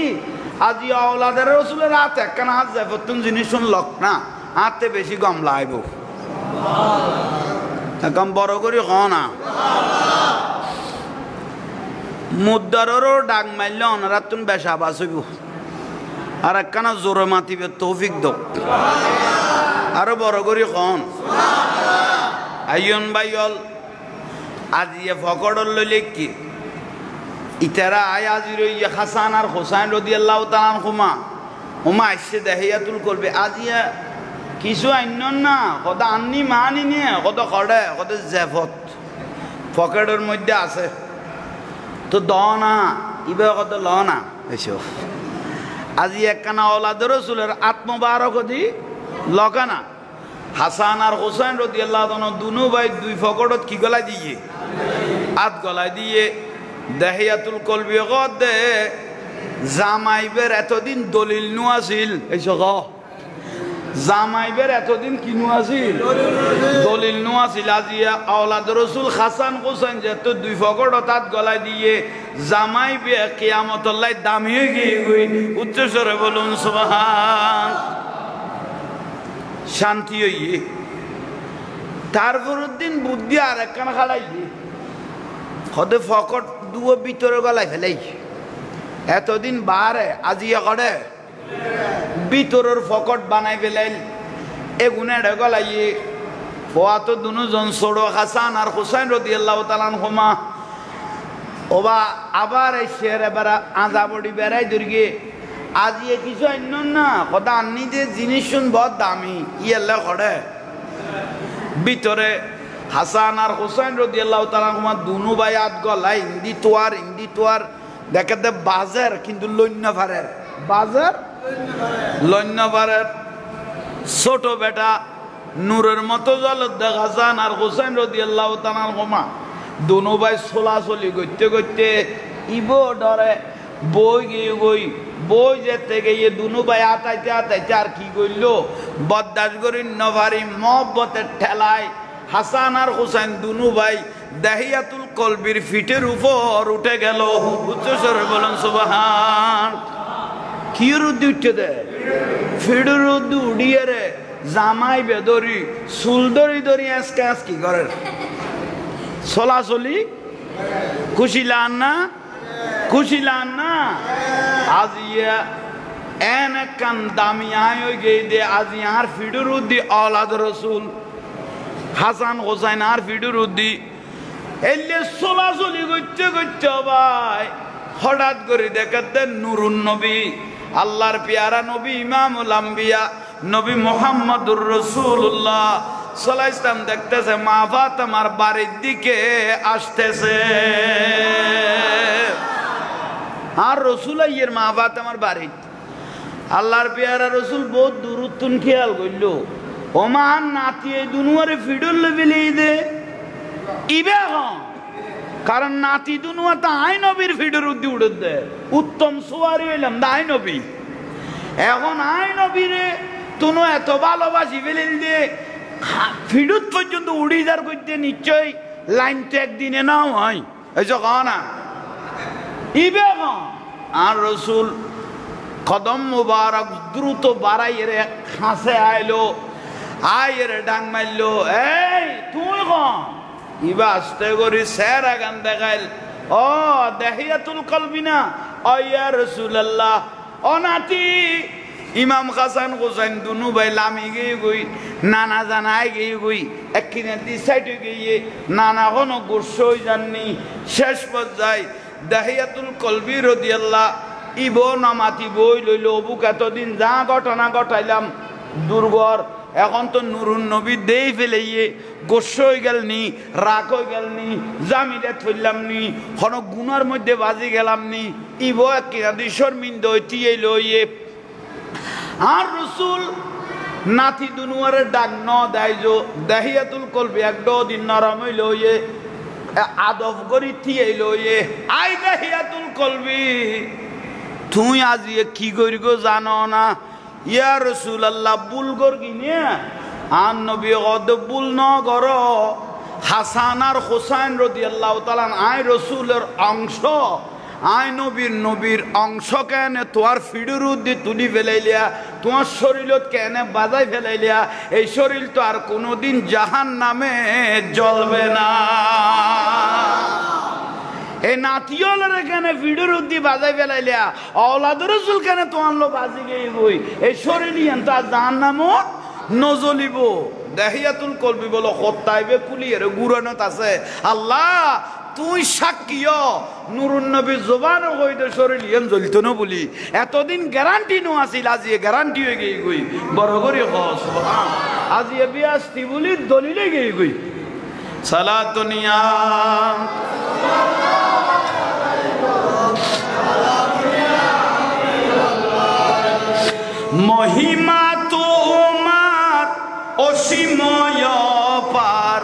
আজি আওলাদের রাসূলের হাতে একখান হাত জাফতুন জিনিস শুন লক না হাতে বেশি গম লাইব একদম বড় করে হ না মুদ্দারও ডাক মারলে ওনারা তুমি বেশা বাঁচব আর একখানা জোরে মাতিবে তৌফিক দো আরো বড় করি খন আইয়ন ভাইল আজিয়ে ফকড় লইলে কি ইতারা আয় আজি রই হাসান আর হোসেন রাদিয়াল্লাহু তাআলা আনহুমা হুমা আইসে দাহিয়াতুল করবে আজিয়া কিছু আইন না কত আননি মানি নিয়ে কত কড়ে কত জেফত পকেটের মধ্যে আছে তো দ না ইবে কত ল না এসো আজি একখানা औलाद রাসূলের আত্মবারক দি লকানা হাসান আর হোসেন রাদিয়াল্লাহু তাআলা দুনু ভাই দুই পকেটত কি গলাই দিয়ে হাত গলাই দিয়ে দাহিয়াতুল কলবি গদে জামাইবের এতদিন দলিল নু আছিল এসো গ জামাইবের এতদিন কি নু আছিল দলিল নু আছিল আজিয়া औलाद রাসূল হাসান হোসেন যেত দুই পকেটত হাত গলাই দিয়ে জামাইবে কিয়ামতের লাই দামি হয়ে গই উচ্চ স্বরে বলুন সুবহান শান্তি হইয়ে তারপরের দিন বুদ্ধি আর একখান খালাই হদে ফকট দুও ভিতরে গলায় ফেলাই এতদিন বারে আজিয়া করে ভিতরের ফকট বানাই ফেলাইল এগুনে গলাইয়ে ফোয়া তো দুজন ছোড়ো হাসান আর হোসেন রাদিয়াল্লাহু তাআলা আনহুমা ওবা আবার এসে এবার আজাবড়ি বেড়াই দুর্গে আজিয়ে কিছু অন্য না কথা আননি যে জিনিস শুন বহুত দামি ইয়েলে করে ভিতরে হাসান আর হুসাইন রাদিয়াল্লাহু তাআলা আনহুমা দুনু ভাই আত গলা ইন্দি তোয়ার দেখাতে বাজার কিন্তু লন্যভারের বাজার লন্যভারের ছোট বেটা নূরের মতো জলত দেখা হাসান আর হুসাইন রাদিয়াল্লাহু তাআলা আনহুমা দুনু ভাই চলাচলি করতে ইবো ডরে বই যেতে গিয়ে দুনু ভাই আতাইতে আর কি করল বদাস করি নভারি মহব্বতের ঠেলায় হাসান আর হুসাইন দুনু ভাই দাহিয়াতুল কলবির ফিটের উপর উঠে গেল। উচ্চস্বরে বলেন সুবহান। কি রুদ্দি উঠে দেয় ফিডের রুদ্দি উড়িয়ে রে জামাই বেদরি চুল দরি আজকে করে চলাচলি খুশি লান না আজ এন কান দামি আয় গে দে আজ আর ফিডুর উদ্দি औलाद রসুল হাসান হোসেন আর ফিডুর উদ্দি এলে চলাচলি করতে ভাই হঠাৎ করে দেখাতে নুরুন নবী আল্লাহর পেয়ারা নবী ইমামুল আম্বিয়া নবী মুহাম্মদুর রাসূলুল্লাহ সাল্লাল্লাহু আলাইহি ওয়াসাল্লাম দেখতেছে মা ফাতেমার বাড়ির দিকে আসতেছে আর রসুল আইয়ের মা ফাতেমার বাড়ি আল্লাহর পেয়ারা রসুল বহুত দূরত্বন খেয়াল করল ওমান নাতি এই দুনুয়ারে ফিডুল বিলিয়ে দে ইবে কারণ নাতি দুনুয়া তো আই নবীর ফিডুর উদ্দি উড়ে দে উত্তম সুয়ারি হইলাম দা আই নবী এখন আই নবীরে তুনো এত ভালোবাসি ফেলে দে ফিডুত পর্যন্ত উড়ি যার করতে নিশ্চয় লাইন তো একদিনে নাও হয় এই যে না ইবে আর রসুল কদম মুবারক দ্রুত বাড়াইয়ের খাসে আইলো আয়ের ডাং মারলো এই তুই ইবা আস্তে করি স্যার আগান দেখাইল ও দাহিয়াতুল কলবি না ও ইয়া রাসূলুল্লাহ ও নাতি ইমাম হাসান হোসেন দুনু ভাই লামি গিয়ে গই নানা জানাই গিয়ে গই একদিনে দি সাইডে গিয়ে নানা কোনো গোস্ব জাননি শেষ পর্যায়ে দাহিয়াতুল কলবি রাদিয়াল্লাহ ইবো নামাতি বই লইল অবুক এতদিন যা ঘটনা ঘটাইলাম দুর্গর এখন তো নুরুন নবী দেই ফেলেইয়ে গোস্ব হয়ে গেলনি রাগ হয়ে গেলনি জামিলে থইলাম নি হন গুনার মধ্যে বাজি গেলাম নি ইবো একদিন শর্মিন্দ হইতিয়ে লইয়ে আর রসুল নাতি দুনুয়ারের ডাক ন দেয় যে দাহিয়াতুল কলবি একদিন নরম হইল ইয়ে আদব করি থিয়ে লইয়ে আই দাহিয়াতুল কলবি তুই আজ কি করি গো জানো না ইয়া রাসূলুল্লাহ বুল কর কিনে আন নবী গদ বুল ন গর হাসান আর হুসাইন রাদিয়াল্লাহু তাআলা আই রাসূলের অংশ আই নবীর অংশ কেন তোর ফিডুর উদ্দি তুলি ফেলাইলিয়া তোমার শরীরত কেন বাজাই ফেলাইলিয়া এই শরীর তো আর কোনোদিন জাহান নামে জ্বলবে না এই নাতিওয়ালার কেন ফিডুর উদ্দি বাজাই ফেলাইলিয়া औलाद রসুল কেন তোমার লো বাজি গিয়ে বই এই শরীর তো আর জাহান নামও নজলিব দাহিয়াতুল কলবি বলো হত্যাইবে কুলিয়ের গুরানত আছে আল্লাহ তুই সাক্ষীয় নুরুন নবী জবান হইতে শরীর ইয়ান জ্বলিত না বলি এতদিন গ্যারান্টি নো আছিল আজি গ্যারান্টি হয়ে গই গই বড় করে সুবহান আজি বিয়াস্তি বলি দলিলে গই গই সালাতুনিয়া মহিমা তোমার অসীময় পার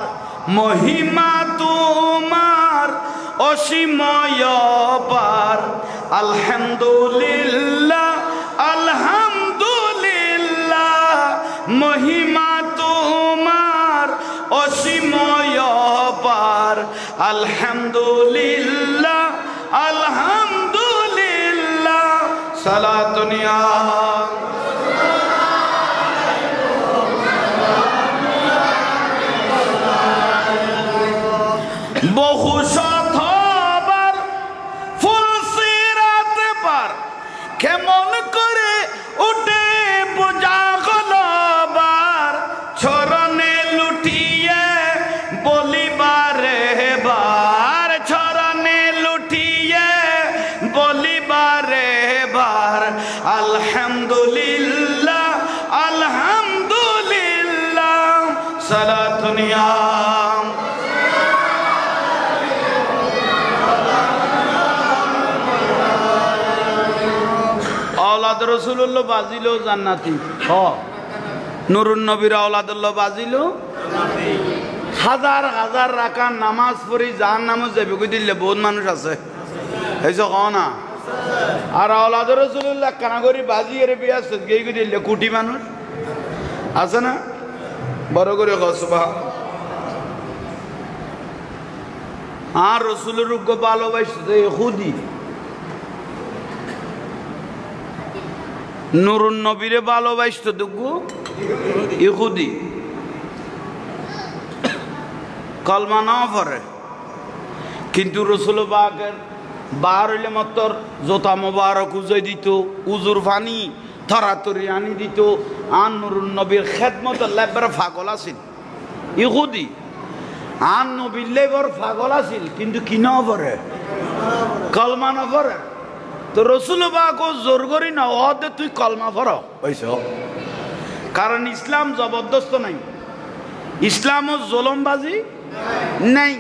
মহিমা তোমার অসীময় পার আলহামদুলিল্লাহ আলহামদুলিল্লাহ মহিমা তোমার অসীময় পার আলহামদুলিল্লাহ আলহামদুলিল্লাহ সালাতুনিয়া বহু শতবার ফুলসিরাত পার কেমন করে উঠে বোঝা গলবার চরণে লুটিয়ে বলিবারে বার চরণে লুটিয়ে বলিবারে বার আলহামদুলিল্লাহ আলহামদুলিল্লাহ সালাতুনিয়া আওলাদ রাসূলুল্লাহ বাজিলো জান্নাতি নুরুন নবীর আওলাদুল্লাহ বাজিলো হাজার হাজার রাকাত নামাজ পড়ি জাহান্নামে যাবে কই দিলে বহুত মানুষ আছে এইসো কও না আর আওলাদ রাসূলুল্লাহ কানাগরি বাজি এর বিয়া সদগেই কই দিলে কোটি মানুষ আছে না বড় করে কও সুবহান আর রাসূলের রূপ ভালোবাসতে ইহুদি নুরুন নবীরে ভালোবাসতো দুগু ইহুদি কলমা না পড়ে কিন্তু রাসূল পাকের বার হইলে মাত্র জোতা মোবারক উজাই দিত উজুর পানি তরাতরি আনি দিত আর নুরুন নবীর খেদমত লাইবার পাগল আছিল ইহুদি আর নবীর লাইবার পাগল আছিল কিন্তু কি না পড়ে কলমা না পড়ে তো রাসূল পাক জোর করি না ওদে তুই কলমা পড় হইছ কারণ ইসলাম জবরদস্ত নাই ইসলাম ও জুলুমবাজি নাই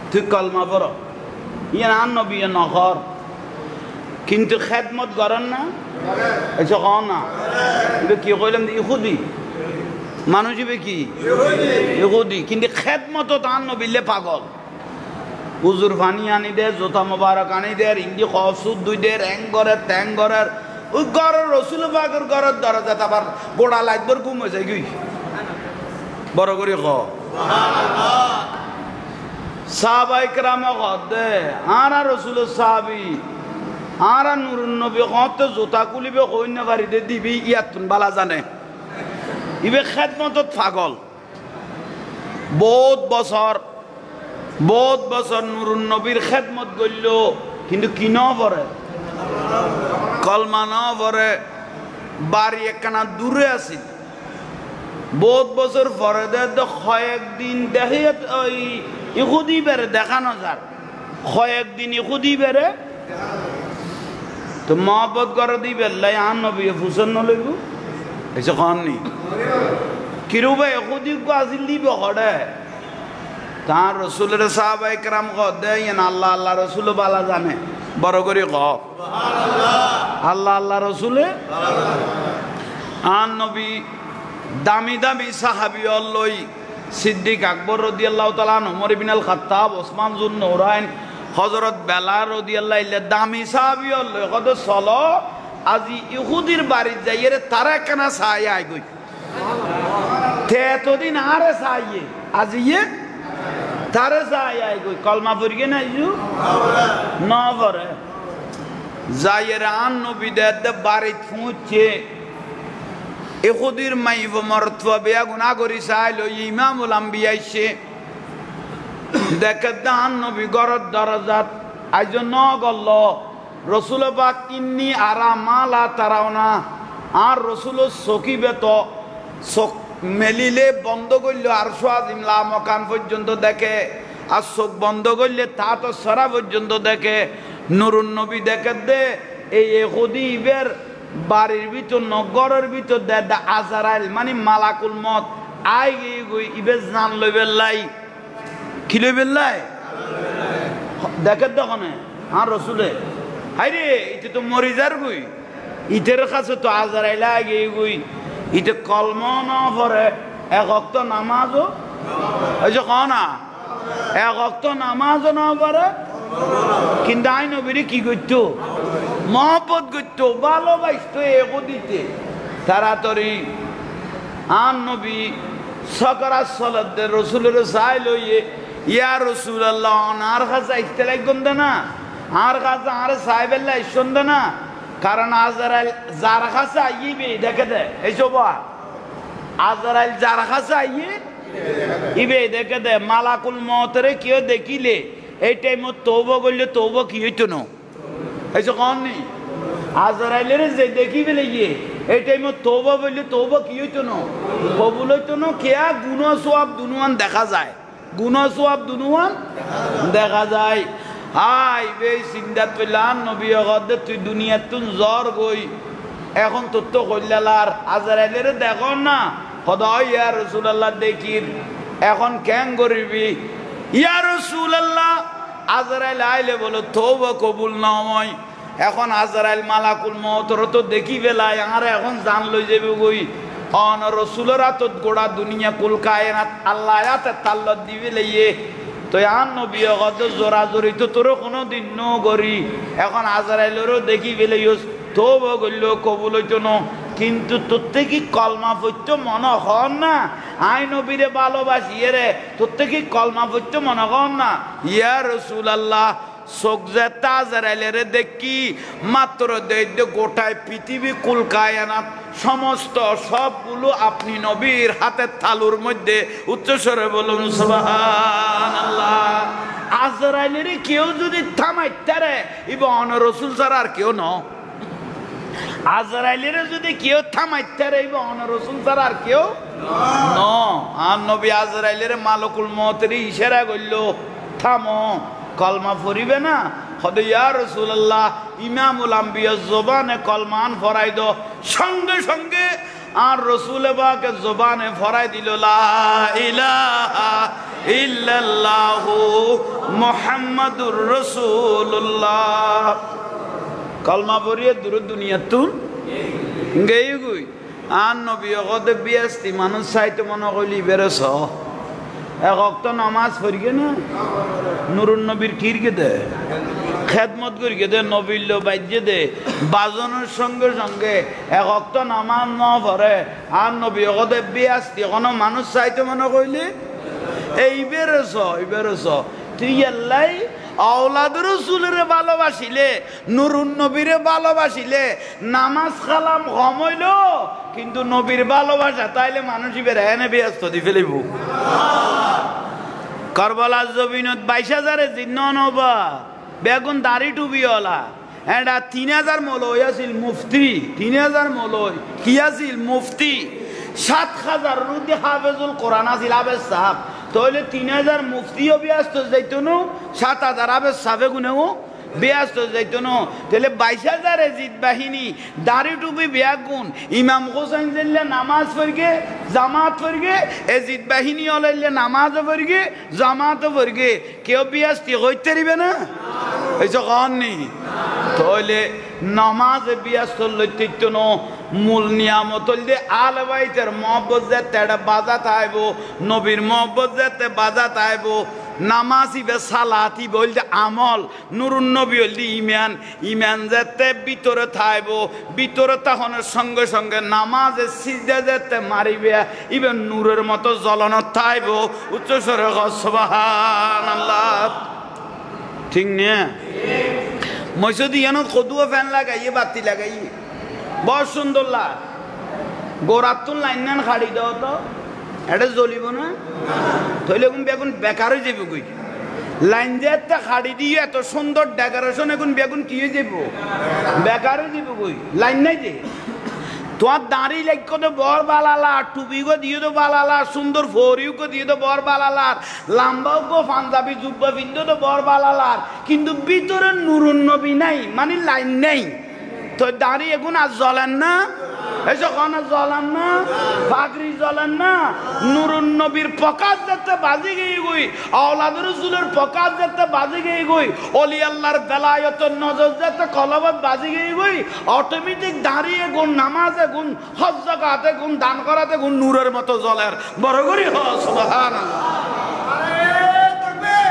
তুই কলমা পড় ইয়ে আর নবী নহর কিন্তু খেদমত করেন না আচ্ছা কও না কি কইলাম ইহুদি মানুষ হবে কি ইহুদি কিন্তু খেদমত তার নবীলে পাগল উজুর পানি আনি দে জোতা মোবারক আনি দে ইন্দি কসুদ দুই দে র্যাং করে ট্যাং করে ওই ঘরের রাসূল পাকের ঘরের দরজা আবার গোড়া লাইটবর ঘুম হয়ে যায় কি বড় করে ক সুবহানাল্লাহ সাহাবায়ে কেরাম কদে আর রাসূলের সাহাবী আর নুরুন নবী কত জোতা কুলিবে কই না পারি দে দিবি ইয়াতুন বালা জানে ইবে খেদমতত পাগল বহুত বছর নুরুন নবীর খেদমত করল কিন্তু কি না পড়ে কলমা না পড়ে বাড়ি একখানা দূরে আছিল বহুত বছর পরে কয়েকদিন দেখে ওই ইহুদি বেড়ে দেখানো যার কয়েকদিন ইহুদি বেড়ে তো মহব্বত করে দিবে লাই আন নবী ফুসন নলইব এসে কননি কিরুবা ইহুদি কো আসিল দিব হড়ে তার রাসূলের সাহাবায়ে কেরাম কদে ইন আল্লাহ আল্লাহ রাসূল বালা জানে বড় করে ক সুবহানাল্লাহ আল্লাহ আল্লাহ রাসূলে আন নবী দামি দামি সাহাবী লই সিদ্দিক আকবর রাদিয়াল্লাহু তাআলা ওমর ইবনে আল খাত্তাব ওসমান যুন নূরাইন হযরত বেলাল রাদিয়াল্লাহু ইল্লা দামি সাহাবী লই কত চলো আজি ইহুদির বাড়ি যাইরে তারা কেনা চাই আই গই তে এতদিন আরে চাইয়ে আজি ইয়ে তারে চাই আই গই কলমা পড়িগে না ইজু না পড়ে যাইরে আন নবী দে বাড়ি পৌঁছে ইহুদির মাইব মরতবা বেয়া গুনাহ করি চাইলো ইমামুল আম্বিয়া আইছে দেখে দান নবী ঘরের দরজাত আইজ ন গল্ল রসুল পাক ইন্নি আরা মালা তারাওনা আর রসুল সকিবে তো চোখ মেলিলে বন্ধ করল আর সোয়াজিমলা মকান পর্যন্ত দেখে আর চোখ বন্ধ করলে তা তো সরা পর্যন্ত দেখে নুরুন নবী দেখে দে এই ইহুদিবের বাড়ির ভিতর নগরের ভিতর দে আজরাইল মানে মালাকুল মত আই গই ইবে জান লইবেল লাই কি লইবেল লাই দেখে দোকানে আর রসুলে হাইরে এটা তো মরি যার গই ইটের কাছে তো আজরাইল আগে গই ইতে কলমা না পড়ে এক ওয়াক্ত নামাজও ওই যে কও না এক ওয়াক্ত নামাজও না পড়ে কিন্তু আই নবীরে কি করতো মহব্বত করতো ভালোবাসতো এগুদিতে তাড়াতাড়ি আন নবী সকরা সালাত দে রসুলের চাই লইয়ে ইয়া রাসূলুল্লাহ আর কাছে আইতে লাগন না আর কাছে আর সাহেবেল্লা ইসন না কারণ আজরাইল যার কাছে আইবে দেখে দে এইসব আজরাইল যার কাছে আইয়ে ইবে দেখে দে মালাকুল মউতরে কেউ দেখিলে এই টাইমত তওবা করলে তওবা কি হইতো না এইসব কোন নেই আজরাইলের যে দেখিবে গিয়ে এই টাইমত তওবা বললে তওবা কি হইতো না কবুল হইতো না কেয়া গুনাহ সওয়াব দুনুয়ান দেখা যায় গুনাহ সওয়াব দুনুয়ান দেখা যায় হাই বে সিন্দাত পেলাম নবী গদে তুই দুনিয়া তুন জ্বর গই এখন তোর তো কইলালার আজরাইলের দেখো না খোদা ইয়া রাসূলুল্লাহ দেখির এখন কেন করিবি ইয়া রাসূলুল্লাহ আজরাইল আইলে বলো তওবা কবুল না হয় এখন আজরাইল মালাকুল মওতর তো দেখি বেলায় আর এখন জান লই যাবে গই অন রসুলের হাতত গোড়া দুনিয়া কুল কায়নাত আল্লাহ আয়াতে তাল্লত দিবে লইয়ে তো আন নবী গদ জোরা জড়ি তো তোর কোনো দিন ন গরি এখন আজরাইলেরও দেখি বেলে তো গইল কবুল হইতো ন কিন্তু তোর থেকে কলমা পড়তে মনে হন না আই নবীরে ভালোবাসি রে তোর থেকে কলমা পড়তে মনে হন না ইয়া রাসূলুল্লাহ চোখ যে আজরাইলেরে দেখি মাত্র দেখতে গোটায় পৃথিবী কুল কায়নাত সমস্ত সবগুলো আপনি নবীর হাতের তালুর মধ্যে উচ্চস্বরে বলুন সুবহানাল্লাহ। আজরাইলেরে কেউ যদি থামাইতে রে ইবন রাসূল ছাড়া আর কেউ ন আজরাইলের যদি কেউ থামাইতে রইব অন রাসূল ছাড়া আর কেউ ন আর নবী আজরাইলের মালাকুল মওতের ইশারা করল থামো কলমা পড়িবে না হদে ইয়া রাসূলুল্লাহ ইমামুল আম্বিয়া জবানে কলমান ফরাই দো সঙ্গে সঙ্গে আর রাসূল পাকের জবানে ফরাই দিল লা ইলাহা ইল্লাল্লাহু মুহাম্মাদুর রাসূলুল্লাহ কলমা পড়িয়ে দূর দুনিয়াতুন গেই গই আর নবী গদে বিয়াস্তি মানুষ চাইতে মনে কইলি বেরস এক ওয়াক্ত নামাজ পড়িয়ে না নুরুন নবীর কিরকে দে খেদমত করিকে দে নবীল্য বাজ্যে দে বাজনের সঙ্গে সঙ্গে এক ওয়াক্ত নামাজ ন পড়ে আর নবী গদে বিয়াস্তি কোনো মানুষ চাইতে মনে কইলি এই বেরস তুই আল্লাহ আওলাদ রাসূলের ভালোবাসিলে নুরুন নবীরে ভালোবাসিলে নামাজ কালাম কম হইল কিন্তু নবীর ভালোবাসা তাইলে মানুষই বেড়ায় এনে ব্যস্ত দি ফেলিব কারবালার জমিনত 22,000 জিন্ন নবা বেগুন দাড়ি টুবিওয়ালা এটা 3,000 মৌলই আছিল মুফতি 3,000 মৌলই কি আছিল মুফতি 7,000 রুদি হাফেজুল কোরআন আছিল আবেদ সাহাব তাহলে 3,000 মুফতিও ব্যস্ত যাইতো না 7,000 আবেদ সাহাবে গুনেও ব্যস্ত যাইতো না তাহলে 22,000 এজিদ বাহিনী দাড়ি টুপি বেগুন ইমাম হোসেন জেলে নামাজ পড়গে জামাত পড়গে এজিদ বাহিনী হলাইলে নামাজ পড়গে জামাত পড়গে কেউ ব্যস্তি হইতে পারিবে না এই যখন নি তাহলে নামাজ ব্যস্ত লইতে না মূল নিয়ামত হইলে আলে বাইতের মহব্বত যেতে এটা বাজাত আইব নবীর মহব্বত যেতে বাজাত আইব নামাজ ইবে সালাতি বলতে আমল নুরুন নবী হইলে ইমান ইমান যেতে ভিতরে থাইব ভিতরে তখনের সঙ্গে সঙ্গে নামাজে সিজদা যেতে মারিবে ইবে নূরের মতো জ্বলনত থাইব উচ্চস্বরে সুবহানাল্লাহ ঠিক না মসজিদ ইয়ানো কদুয়া ফ্যান লাগাইয়ে বাতি লাগাইয়ে बहुत सुंदर ला गोरातुन लाइन नान खाड़ी दाও তো এটা জ্বলিব না তাহলে কোন বেগুন বেকার হয়ে যাবে কই লাইন যেতে খাড়ি দিয়ে এত সুন্দর ডেকোরেশন এখন বেগুন কি হয়ে যাব বেকার হয়ে যাবে কই লাইন নাই যে তোমার দাঁড়ি লাগকো তো বড় বালালা টুপি গো দিয়ে তো বালালা সুন্দর ফরিউ গো দিয়ে তো বড় বালালা লাম্বাও গো পাঞ্জাবি জুব্বা বিন্দু তো বড় বালালা কিন্তু ভিতরে নুরুন নবী নাই মানে লাইন নাই তো দাঁড়ি এখন আর জ্বলেন না যখন জ্বলেন না পাগড়ি জ্বলেন না নুরুন নবীর পকাত যেতে বাজি গিয়ে গই আওলাদ রাসূলের পকাত যেতে বাজি গিয়ে গই ওলি আল্লাহর বেলায়েতের নজর যেতে কলবত বাজি গিয়ে গই অটোমেটিক দাঁড়িয়ে গুণ নামাজে গুণ হজ যাকাতে গুণ দান করাতে গুণ নূরের মতো জ্বলের বড় করি হ সুবহানাল্লাহ আরে তাকবীর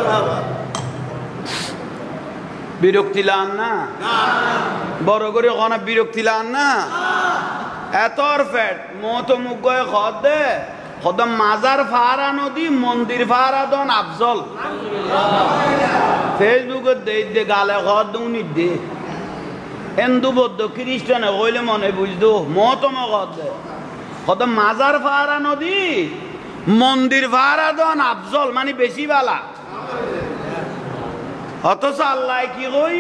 আল্লাহ বিরক্তি লান না বড় করে ওখানে বিরক্তি লান না এতর ফ্যাট মত মুখ গয়ে খদ দে খদম মাজার ফারা নদী মন্দির ফারা দন আফজল ফেসবুকে দে গালে খদ দুনি দে হিন্দু বৌদ্ধ খ্রিস্টান হইলে মনে বুঝদো মত খদ দে খদম মাজার ফারা নদী মন্দির ফারা দন আফজল মানে বেশি বালা অথচ আল্লাহ কি কই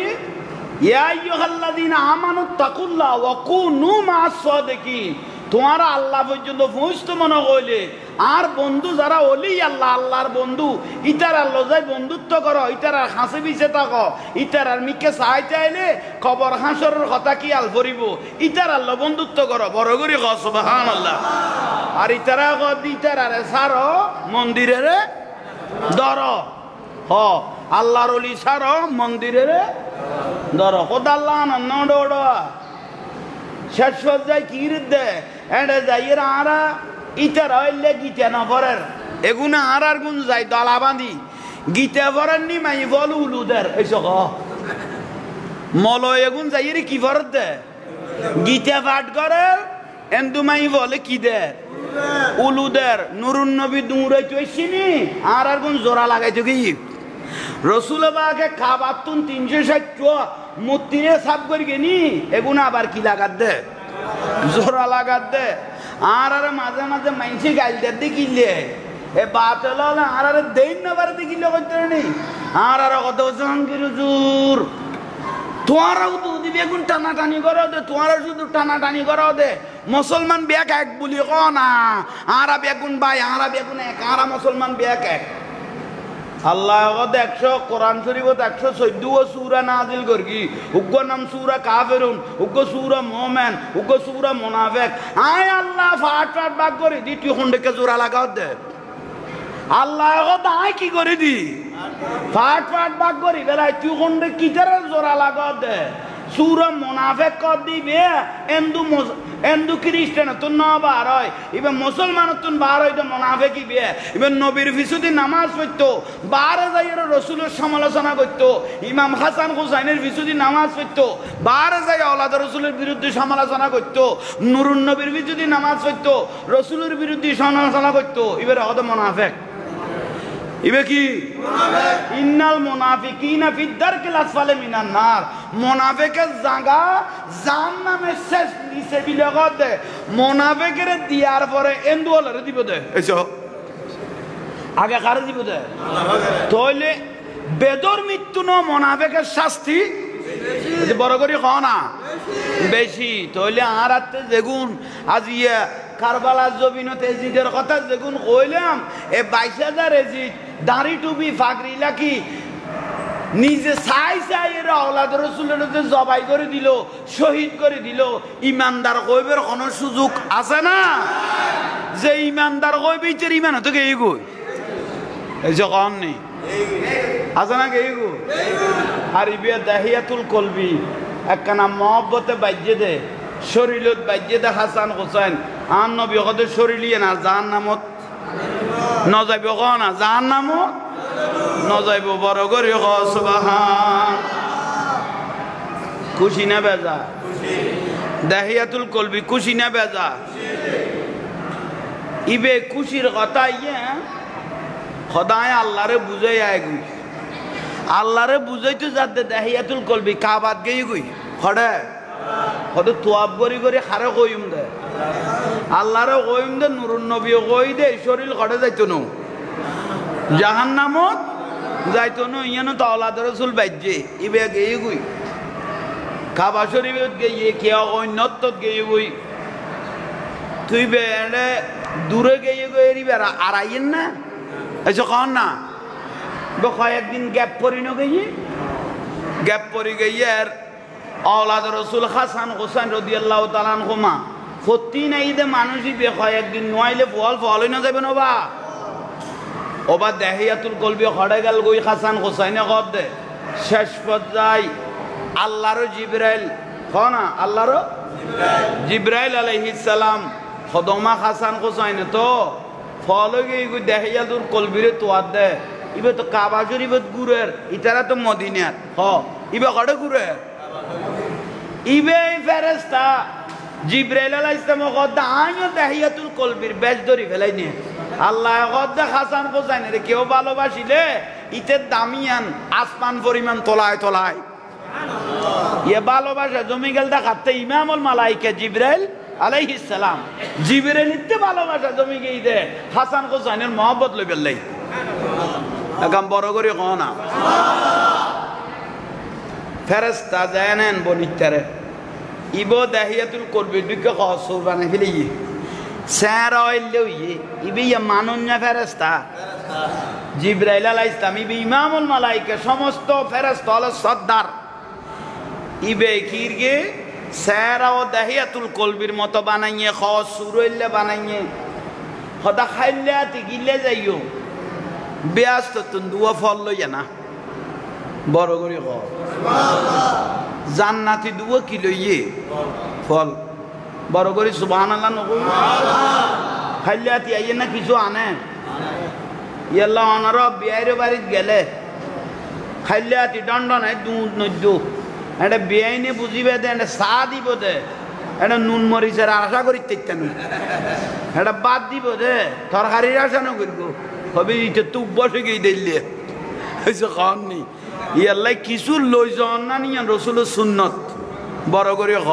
ইয়া আইয়ুহাল্লাযীনা আমানু তাকুল্লাহ ওয়া কুনু মা'আস সাদিকিন তোমারা আল্লাহ পর্যন্ত পৌঁছতে মনে কইলে আর বন্ধু যারা ওলি আল্লাহ আল্লাহর বন্ধু ইতারা লজাই বন্ধুত্ব করো ইতারা হাসি বিছে থাকো ইতারার মিকে চাই চাইলে খবর হাসরের কথা কি আল ভরিব ইতারা বন্ধুত্ব করো বড় করে সুবহানাল্লাহ আর ইতারা গদি ইতারারে সারো মন্দিরের দর হ আল্লাহর ওলি সারো মন্দিরের দর খোদা আল্লাহ নন্ন ডোড়া শেষ পর্যায়ে কি দে এন্ড যাইয়ের আরা ইতারা হইলে গীতা না পড়ের এগুনে আর গুণ যাই দলা বাঁধি গীতা পড়েন নি মাই বল উলুদের এইসব মল এগুন যাইয়ের কি পড়ত দে গীতা পাঠ করে এন্দু মাই বলে কি দে উলুদের নুরুন নবী দুমুরাই চইছিনি আর গুণ জোড়া লাগাইতো কি রসুল বাকে খাবাতুন 360 মূর্তিরে সাফ করি গেনি এগুন আবার কি লাগাত দে জোড়া লাগাত দে আর মাঝে মাঝে মাইনসি গাইল দে কিনলে এ বাতল আর দেন না বার দেখিলে করতে নেই আর কত জাহাঙ্গীর হুজুর তোমারাও তো দিবি এখন টানাটানি করো দে তোমারা শুধু টানাটানি করো দে মুসলমান ব্যাগ এক বলি ক না আরা বেগুন ভাই আরা বেগুন এক আরা মুসলমান ব্যাগ এক আল্লাহ 100 কোরআন শরীফত 114 সূরা নাজিল করগি উগ্র নাম সূরা কাফিরুন উগ্র সূরা মুমিন উগ্র সূরা মুনাফিক আয় আল্লাহ ফাট ফাট ভাগ করে দি তুই খন্ডকে জোড়া লাগাও দে আল্লাহ আয় কি করে দি ফাট ফাট ভাগ করি বেলায় তুই খন্ডে কিটারে জোড়া লাগাও দে সূরা মুনাফিক কর দিবে এন্দু খ্রিস্টান তো না বার হয় এবার মুসলমান তো বার হইতো মুনাফিকই বিয়ে এবার নবীর পিছুদি নামাজ পড়তো বারে যাইয়ের রসুলের সমালোচনা করতো ইমাম হাসান হুসাইনের পিছুদি নামাজ পড়তো বারে যাই আওলাদ রসুলের বিরুদ্ধে সমালোচনা করতো নুরুন নবীর পিছুদি নামাজ পড়তো রসুলের বিরুদ্ধে সমালোচনা করতো এবার হতো মুনাফিক ইবে কি ইন্নাল মুনাফিকিনা ফি দারকিল আসফালি মিনান নার মুনাফিকের জায়গা জাহান্নামের শেষ নিচে বিলগত দে মুনাফিকের দিয়ার পরে এন্দু হলরে দিব দে এসো আগে কারে দিব দে তাইলে বেদর মৃত্যু ন মুনাফিকের শাস্তি বেশি বড় করে খ না বেশি তাইলে আর আতে যেগুন আজ ইয়া কারবালার জমিনত এজিদের কথা যেগুন কইলাম এ 22,000 এজিদ দাড়ি টুপি ফাগরি লাকি নিজে চাই চাই এরা আওলাদ রসুলের জবাই করে দিল শহীদ করে দিল ইমানদার কইবের কোনো সুযোগ আছে না যে ইমানদার কইবে ইতের ইমান হতো কে গই এই যে কন নেই আছে না কে গো আর ইবে দাহিয়াতুল কলবি একখানা মহব্বতে বাজ্যে দে শরীরত বাজ্যে দে হাসান হোসেন আন নবী কদের শরীলিয়ে না জাহান্নামত ন যাইব ক না জাহান্নামত ন যাইব বড় করে ক সুবহান খুশি না বেজা দাহিয়াতুল কলবি খুশি না বেজা ইবে খুশির কথা ইয়ে খোদায় আল্লাহরে বুঝাই আয় গুই আল্লাহরে বুঝাইতো যাতে দাহিয়াতুল কলবি কাবাত গেই গুই হড়ে হয়তো তোয়াব করি করে খারে কইম দে আল্লাহরে কইম দে নুরুন নবী কই দে শরীর খড়ে যাইতো ন জাহান্নামত যাইতো ন ইয়ানো তো আওলাদ রাসূল বাইজে ইবে গেই গুই কাবা শরীফত গিয়ে কে অন্যত গিয়ে গুই তুই বেড়ে দূরে গিয়ে গই বেড়া আড়াইয়েন না এসো কন না কয়েকদিন গ্যাপ পরি না গিয়ে গ্যাপ পরি গিয়ে আর আওলাদ রসুল হাসান হোসেন রাদিয়াল্লাহু তাআলা আনহুমা প্রতি নাই দে মানুষই বে কয়েকদিন নইলে ফল ফল না যাবে না বা ওবা দাহিয়াতুল কলবি খড়ে গেল গই হাসান হোসেনে কব দে শেষ পর্যায়ে আল্লাহর জিবরাইল না আল্লাহর জিবরাইল আলাইহিস সালাম খদমা হাসান হোসেনে তো ফল গই দাহিয়াতুল কলবিরে তোয়াদ দে ইবে তো কাবা শরীফত ঘুরের ইতারা তো মদিনার ইবে খড়ে ঘুরে ইবে ফেরেশতা জিবরাইল আলাইহিস সালাম কদা আইও দাহিয়াতুল কলবির বেজ ধরি ফেলাই নিয়ে আল্লাহ কদা হাসান হোসেনের কেউ ভালোবাসিলে ইতে দামিয়ান আসমান পরিমাণ তোলায় তোলায় ইয়ে ভালোবাসা জমি গেল দেখাতে ইমামুল মালাইকা জিবরাইল আলাইহিস সালাম জিবরাইল ইতে ভালোবাসা জমি গই দে হাসান হোসেনের মহব্বত লই বেলাই একদম বড় করে কও না ফেরেশতা জানেন বনিতারে ইবো দাহিয়াতুল কলবি দিকে কসুর বানাই ফেলি স্যার আইলেও ইবি মানুন না ফেরেশতা জিবরাইল আলাইহিস সালাম ইবি ইমামুল মালাইকা সমস্ত ফেরেশতা হলো সর্দার ইবে কিরগে স্যার ও দাহিয়াতুল কলবির মতো বানাইয়ে কসুর হইলে বানাইয়ে সদা খাইলে গিলে যাইও ব্যস্ত তুন দুয়া ফল লইয়া না বড় করে ক জান্নাতি দুয়া কি লইয়ে ফল বড় করে সুবহানাল্লাহ নকই খাইলে আইয়ে না কিছু আনে ইয়াল্লাহ অনার বিয়ের বাড়িতে গেলে খাইলে দণ্ড নাই দুধ নদ্য এটা বেআইনে বুঝিবে দে এটা চা দিব দে এটা নুন মরিচের আশা করি তেতানো এটা বাদ দিব দে তরকারির আশা না করবো হবে এটা তুক বসে গিয়ে দিল্লি খাওয়াননি ইয়াল্লাই কিছু লই যাওয়ান না নিয়ে রসুলের সুন্নত বড় করে হ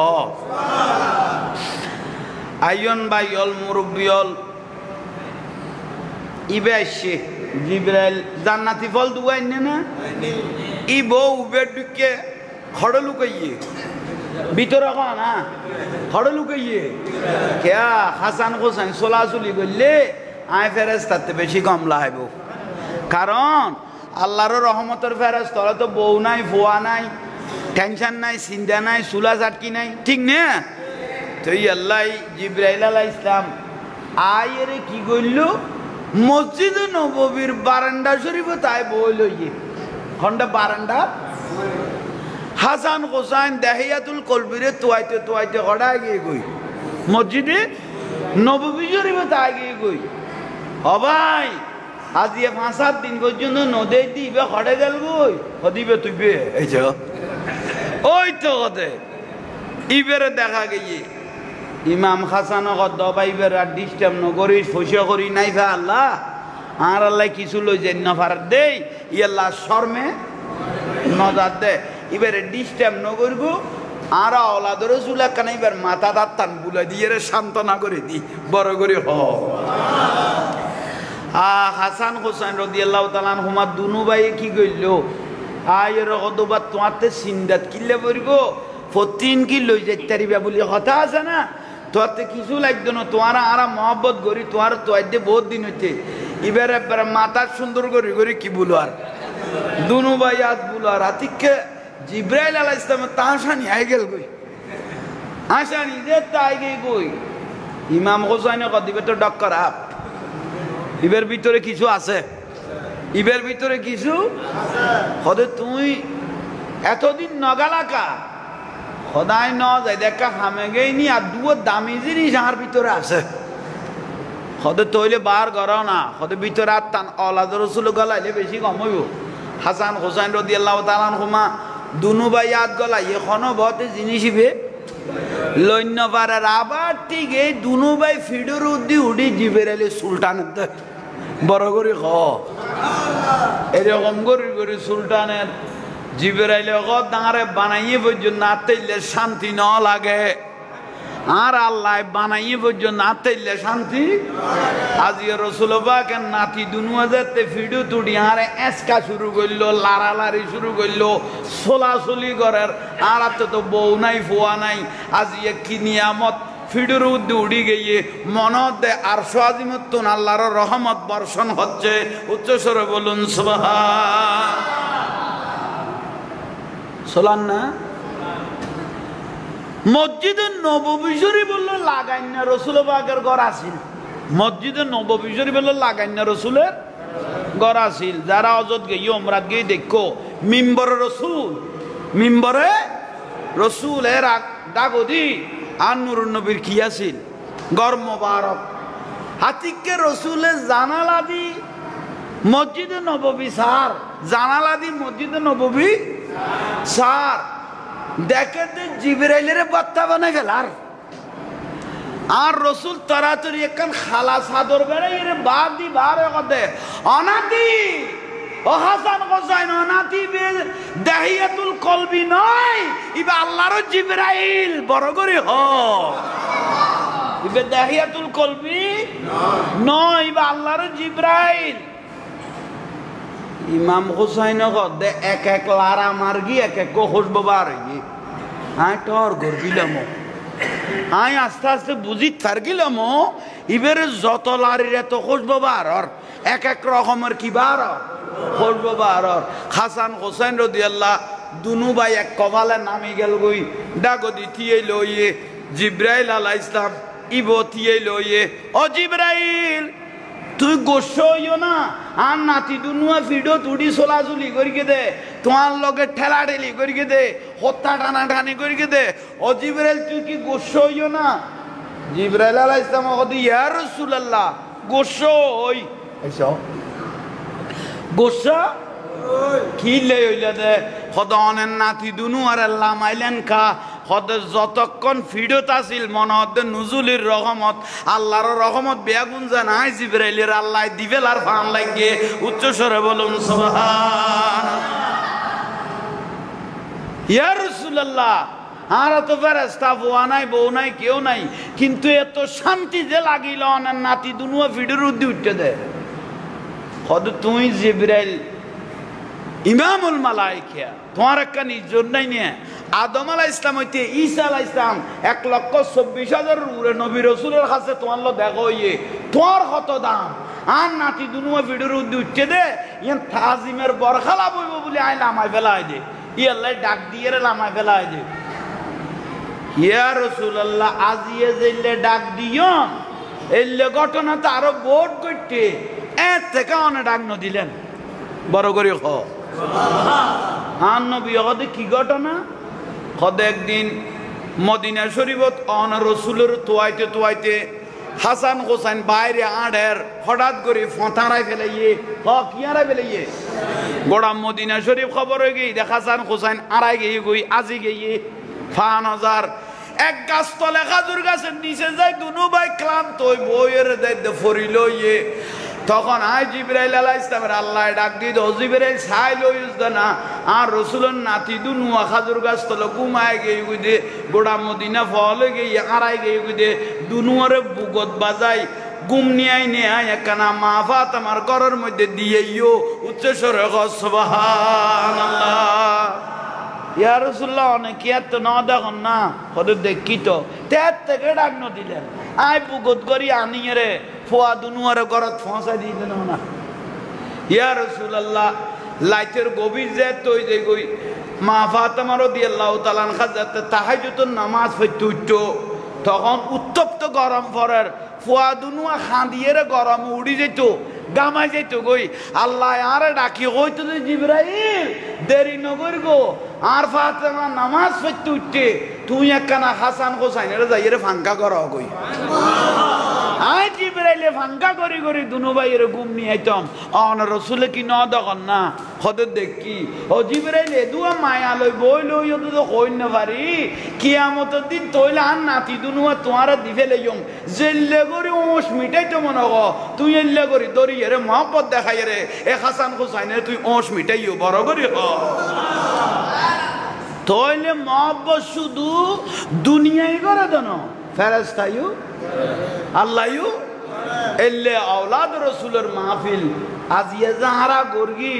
আইয়ন বাইয়ল মুরব্বিয়ল ইবে আসছে জিব্রাইল জান্নাতি ফল দুয়াই না ই বউ উবের ঢুকে খড় লুকাইয়ে ভিতরে না খড় লুকাইয়ে কেয়া হাসান হোসেন চলাচলি করলে আয় ফেরেস তাতে বেশি কম লাইব কারণ আল্লাহর রহমতের ফেরেস তোরা তো বউ নাই ফোয়া নাই টেনশন নাই চিন্তা নাই চুলা চাটকি নাই ঠিক না তো আল্লাহ জিব্রাইল আলাইহিস সালাম আয়ের কি করল মসজিদে নববীর বারান্দা শরীফে তাই বই লইয়ে খন্ডা বারান্দা হাসান হোসেন দাহিয়াতুল কলবিরে তোয়াইতে তোয়াইতে হড়ায় গিয়ে গই মসজিদে নববী শরীফে তাই গিয়ে গই হবাই আজিয়ে 5-7 দিন পর্যন্ত নদী দিবে হড়ে গেল গই হদিবে তুইবে এই যে ওই তো হতে ইবেরে দেখা গিয়ে ইমাম হাসান দবাইবের আর ডিস্টার্ব নগরিস ফসিয়া করি নাই ভা আল্লাহ আর আল্লাহ কিছু লই যে নফার দেই ইয়াল্লাহ শর্মে নজার দে এবারে ডিস্টার্ব নগরব আর ওলাদের চুলা কানে এবার মাথা দাঁতান বুলাই দিয়ে সান্ত্বনা করে দি বড় করে হ হাসান হোসেন রাদিয়াল্লাহু তাআলা আনহুমা দুনু ভাই কি কইল আয়ের কতবার তোমাতে সিন্দাত কিল্লে পড়ব 14 কি লই যাইতারিবা বলি কথা আছে না তোতে কিছু লাগতো না তোমার আর মহব্বত করি তোমার তো আইতে বহুত দিন হইতে এবারে মাথা সুন্দর করি করি কি বলো আর দুনু ভাই আজ বলো আর আতিককে জিব্রাইল আলাইহিস সালাম তাহাসানি আই গেল কই আসানি যে তাই গই কই ইমাম হোসেন কদিবে তো ডক্কর আপ ইবের ভিতরে কিছু আছে ইবের ভিতরে কিছু হদে তুই এতদিন নগালাকা সদায় ন যাই দেখা হামে গেইনি আর দুয়ো দামি জিনিস আর ভিতরে আছে সদে তৈলে বার গড়াও না সদে ভিতরে আর টান অলাদ রসুল গলাইলে বেশি কম হইব হাসান হোসেন রাদিয়াল্লাহু তাআলা আনহুমা দুনু ভাই আদ গলা এখনো বতে জিনিস ইবে লইন্য পারার আবার ঠিক এই দুনু ভাই ফিডুর উদ্দি উডি জিবেরাইলে সুলতানের বড় করে খ এরকম করি করি সুলতানের জিবেরাইলে দাঁড়ে বানাইয়ে পর্যন্ত না তাইলে শান্তি ন লাগে আর আল্লাহ বানাইয়ে পর্যন্ত না তাইলে শান্তি আজিয়ে রসুল পাকের নাতি দুনুয়াতে ফিডু তুড়ি আরে এসকা শুরু করলো লাড়ালাড়ি শুরু করলো সোলাসলি করার আর তো বউ নাই ফোয়া নাই আজিয়ে কি নিয়ামত ফিডুর উদ্দি উড়ি গিয়ে মনত দে আর সোয়াজিমত আল্লাহর রহমত বর্ষণ হচ্ছে উচ্চস্বরে বলুন সুবহান সোলান না মসজিদে নববী শরীফ বললো লাগাই না রসুল পাকের ঘর আসিল মসজিদে নববী শরীফ বললো লাগাই না রসুলের ঘর আসিল যারা অজত গিয়ে ওমরাত গিয়ে দেখো মিম্বরে রসুল মিম্বরে রসুল এর ডাগদি আর নুরুন নবীর কি আসিল ঘর মোবারক হাতিককে রসুলের জানালা দি মসজিদে নববী সার জানালা দি মসজিদে নববী সার দেখে জিবরাইলের বার্তা বানা গেল আর রসুল তাড়াতাড়ি একখান খালা চাদর বেড়ে বাদ দি বার কথা অনাতি ও হাসান হোসেন অনাতি দাহিয়াতুল কলবি নয় ইবা আল্লাহর জিবরাইল বড় করে হ ইবা দাহিয়াতুল কলবি নয় ইবা আল্লাহর জিবরাইল ইমাম হুসাইন দে এক এক লারা মার্গি এক এক খোঁজ বাবার হ্যাঁ টর ঘর গিলাম হ্যাঁ আস্তে আস্তে বুঝি থার গিলাম ইবের যত লারির এত খোঁজ বাবার এক এক রকমের কি বার খোঁজ বাবার হাসান হোসেন রাদিয়াল্লাহ দুনু ভাই এক কপালে নামি গেল গই ডাগো দিতিয়ে লইয়ে জিব্রাইল আলাইহিস সালাম ইবতিয়ে লইয়ে ও জিবরাইল তুই গোস্ব হইও না আর নাতি দুনুয়া ভিডিও তুড়ি চলাচলি করিকে দে তোমার লগে ঠেলা ঠেলি করিকে দে হত্যা টানা টানি করিকে দে ও জিবরাইল তুই কি গোস্ব হইও না জিবরাইল আলাইহিস সালাম কদি ইয়া রাসূলুল্লাহ গোস্ব হই আইছো গোস্ব কি লে হইলা দে খদনের নাতি দুনু আর আল্লাহ মাইলেন কা খদ যতক্ষণ ফিডত আছিল মনে হতে নুজুলির রহমত আল্লাহর রহমত বেগুন জানাই জিবরাইলের আল্লাহ দিবেল আর ফান লাগিয়ে উচ্চ স্বরে বলুন সুবহানাল্লাহ ইয়া রাসূলুল্লাহ আর তো ফেরেশতা বুয়া নাই বউ নাই কেউ নাই কিন্তু এত শান্তি যে লাগিল অনার নাতি দুনুয়া ফিডের উদ্দি উঠতে দে খদ তুই জিবরাইল ইমামুল মালাইকা তোমার একটা নির্জন নাই নিয়ে আদম আলাইহিস সালাম হইতে ঈসা আলাইহিস সালাম 1,24,000 উপরে নবী রাসূলের কাছে তোমার লো দেখো ইয়ে তোমার কত দাম আর নাতি দুনুয়া ভিডিওর উদ্দি উঠতে দে ইয়ান তাজিমের বরখালা বইব বলে আই লামাই ফেলাই দে ই আল্লাহ ডাক দিয়ে রে লামাই ফেলাই দে ইয়া রাসূলুল্লাহ আজিয়ে জেলে ডাক দিও এলে ঘটনা তো আরো বোর্ড করতে এত থেকে অনেক ডাক ন দিলেন বড় করে খ আর নবী হদে কি ঘটনা হদে একদিন মদিনা শরীফত অন রসুলের তোয়াইতে তোয়াইতে হাসান হোসেন বাইরে আড়ের হঠাৎ করে ফোঁথারাই ফেলাইয়ে কিয়ারাই ফেলাইয়ে গোড়া মদিনা শরীফ খবর হয়ে গই দেখ হাসান হোসেন আড়াই গিয়ে গই আজি গিয়ে ফান হাজার এক গাছ তলে খাজুর গাছের নিচে যায় দুনু ভাই ক্লান্ত ওই বইয়ের দায়িত্ব ফরিল ইয়ে তখন আই জিবরাইল আলাইহিস সালামের আল্লাহ ডাক দিয়ে ও জিবরাইল ছাই লইস না আর রাসূলের নাতি দুনুয়া খাজুর গাছ তলে ঘুমায় গই দে গোড়া মদিনা ফল গিয়ে আড়াই গই দে দুনুয়ারে বুগত বাজাই গুম নিয়াই নেয় একখানা মা ফাতেমার ঘরের মধ্যে দিয়েইও উচ্চ স্বরে সুবহানাল্লাহ ইয়া রাসূলুল্লাহ অনেকে এত না দেখুন না কত দেখি তো তের থেকে ডাক ন দিলেন আই বুগত করি আনিয়ে রে ফোয়া দুনুয়ারে ঘরত ফসাই দিয়ে দেন না ইয়া রাসূলুল্লাহ লাইটের গভীর যে তৈ যে গই মা ফাতেমা রাদিয়াল্লাহু তাআলা আনহা যাতে তাহাজ্জুদের নামাজ পড়তে উঠতো তখন উত্তপ্ত গরম পড়ার ফোয়া দুনুয়া খাঁদিয়ে রে গরম উড়ি যেত গামাই যেত গই আল্লাহ আরে ডাকি হইতো যে জিবরাইল দেরি নগর গো আর ফাতেমা নামাজ পড়তে উঠতে তুই একখানা হাসান হোসাইনের যাইয়ে রে ফাঙ্কা করা গই আই জিবরাইলে ফাঙ্কা করি করি দুনু ভাইয়ের ঘুম নিয়ে আইতাম অন রসুলে কি ন দখন না হদের দেখি ও জিবরাইলে দুয়া মায়া লই বই লই তো কই না পারি কিয়ামতের দিন তইলে আর নাতি দুনুয়া তোমার দিফে লইম জেল্লে করি ওস মিটাই তো মনে হ তুই এল্লে করি দরি রে মহব্বত দেখাই রে এ হাসান হোসাইনের তুই ওস মিটাইও বড় করি হ তইলে মহব্বত শুধু দুনিয়াই করে দেন ফেরেশতায়ু আল্লাহু এল্লে আওলাদ রাসূলের মাহফিল আজিয়া যাহারা গর্গি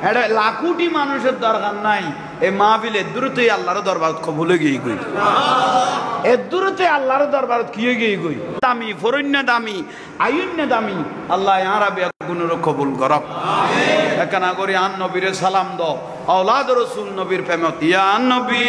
এটা লাখোটি মানুষের দরকার নাই এই মাহফিলে দূরতে আল্লাহর দরবার কবুল গই গই এ দূরতে আল্লাহর দরবার কি গই গই দামি ফরন্য দামি আয়ুন্য দামি আল্লাহ ইয়ারা বেগুনের কবুল করক আমিন একানা করি আন নবীরে সালাম দাও আওলাদ রাসূল নবীর প্রেমত ইয়া নবী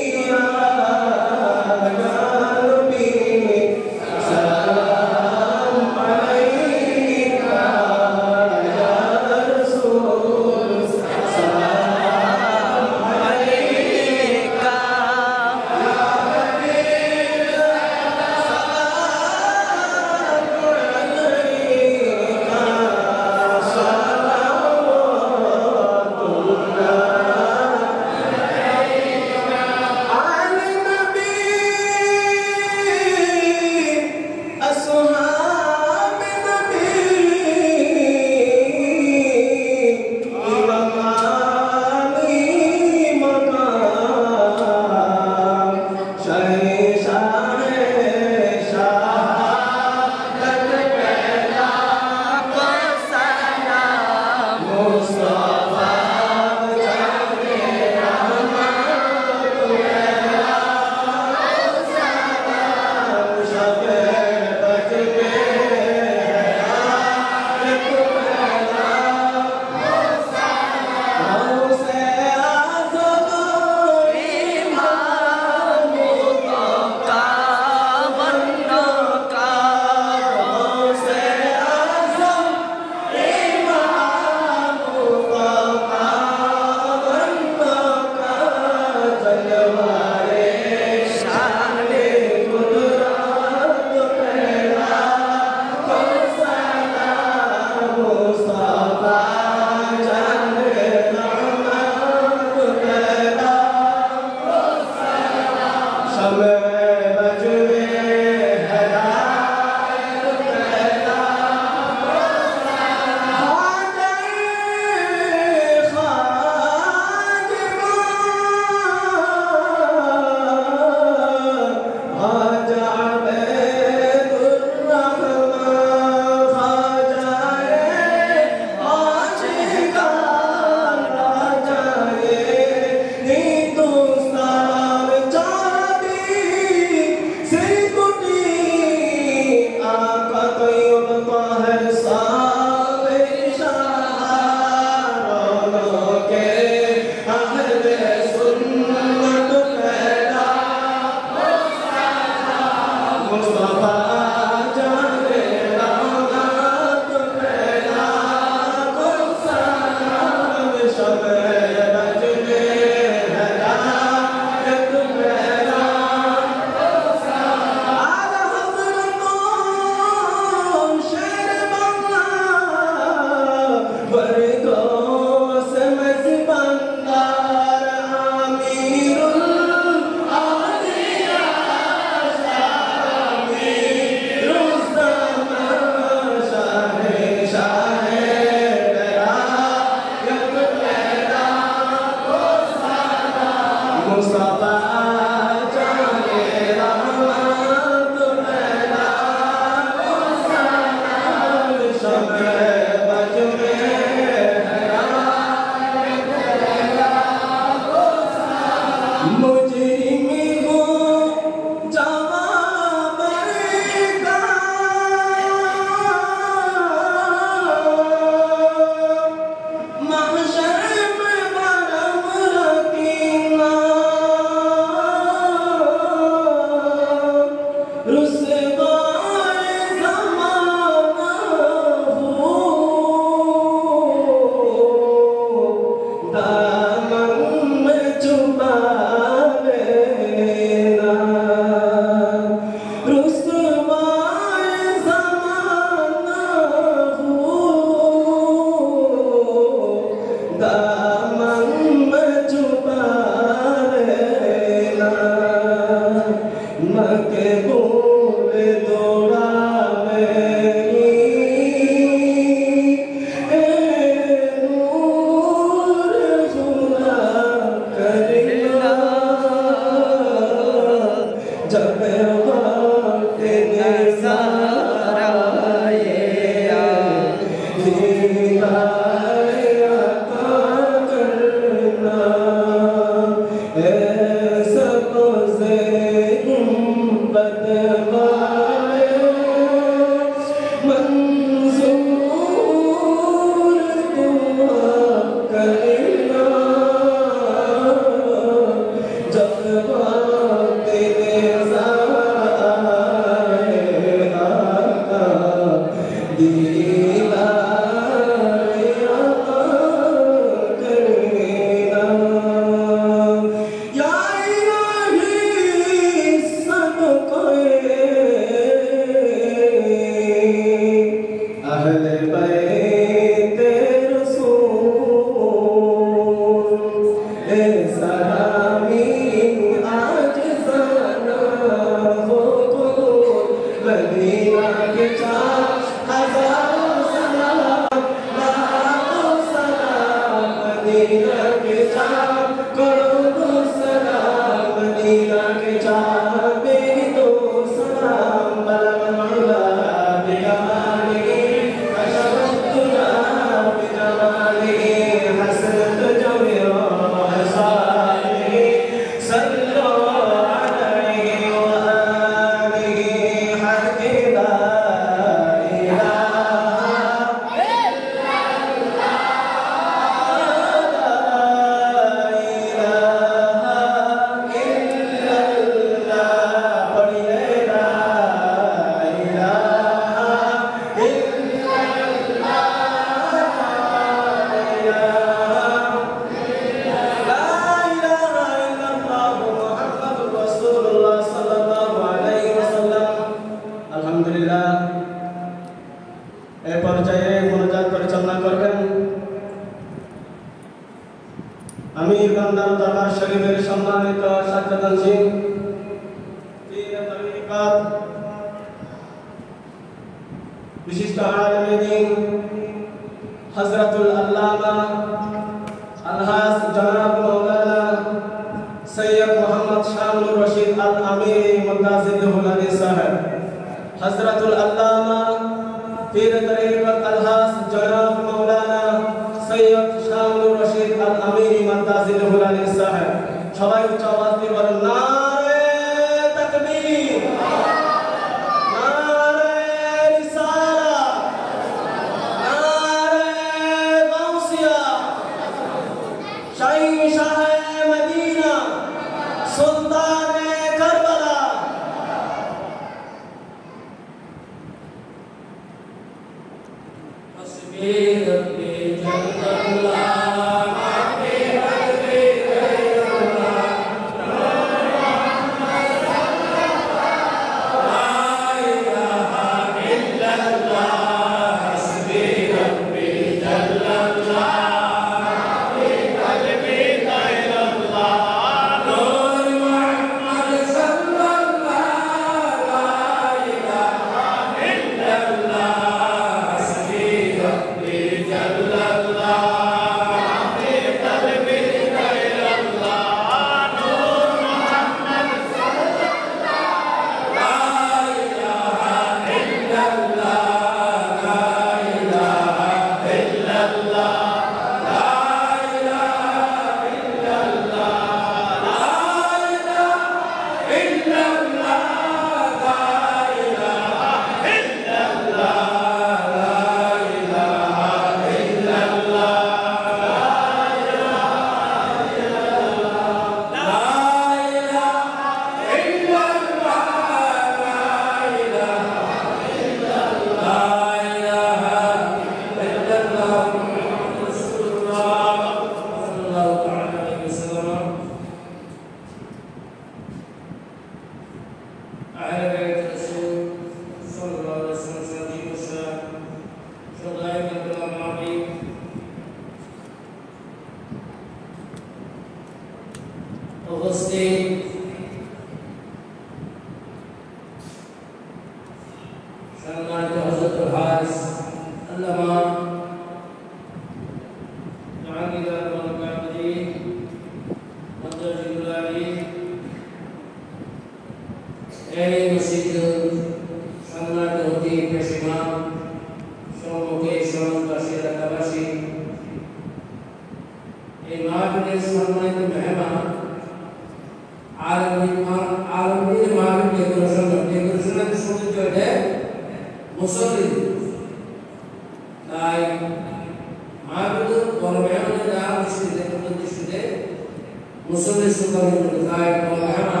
मुसल्ली सुल्तान बिलाय मौलाना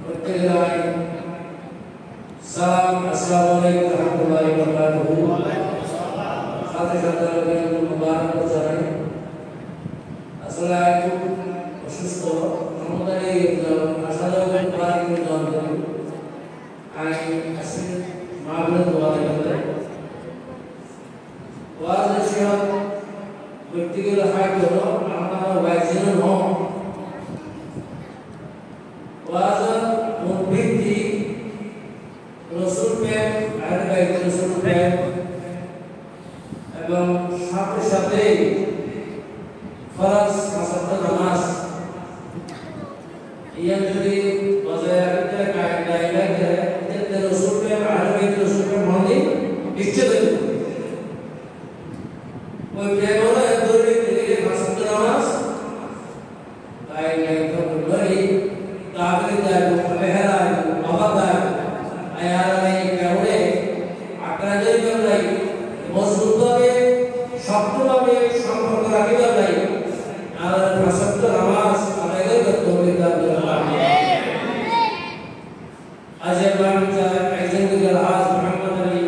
वक्तिलाय सलाम अस्सलामु अलैकुम रहमतुल्लाहि व बरकातुहू साथे साथे मुबारक জানাই আসলে খুব অসুস্থ আমাদের এই আসলে বাড়ি জন করি আমি আসলে মাহফিল দোয়া করতে ওয়াজ নসিহত ব্যক্তিগত হাত হলো আমরা ওয়াইজিন হও ওয়াজ মুভিতি রাসূল প্রেম আর বাইত রাসূল প্রেম এবং সাথে সাথে ফরজ মাসাত নামাজ ইয়া যদি বজায় রাখতে কায়দা এতে রাসূল প্রেম আর বাইত রাসূল প্রেম মানে নিশ্চিত ওই প্রেম হলো দৌড়ে থেকে মাসাত নামাজ তাই তো বলি তাহলে যায় মেহরা বাবা আয়ারে কেউরে আকারে কেউরে মজবুতভাবে শক্তভাবে সম্পর্ক রাখিবার নাই আর মাসাত নামাজ আদায় করতে হবে আমিন আজ আমরা একজন আজ মোহাম্মদ আলী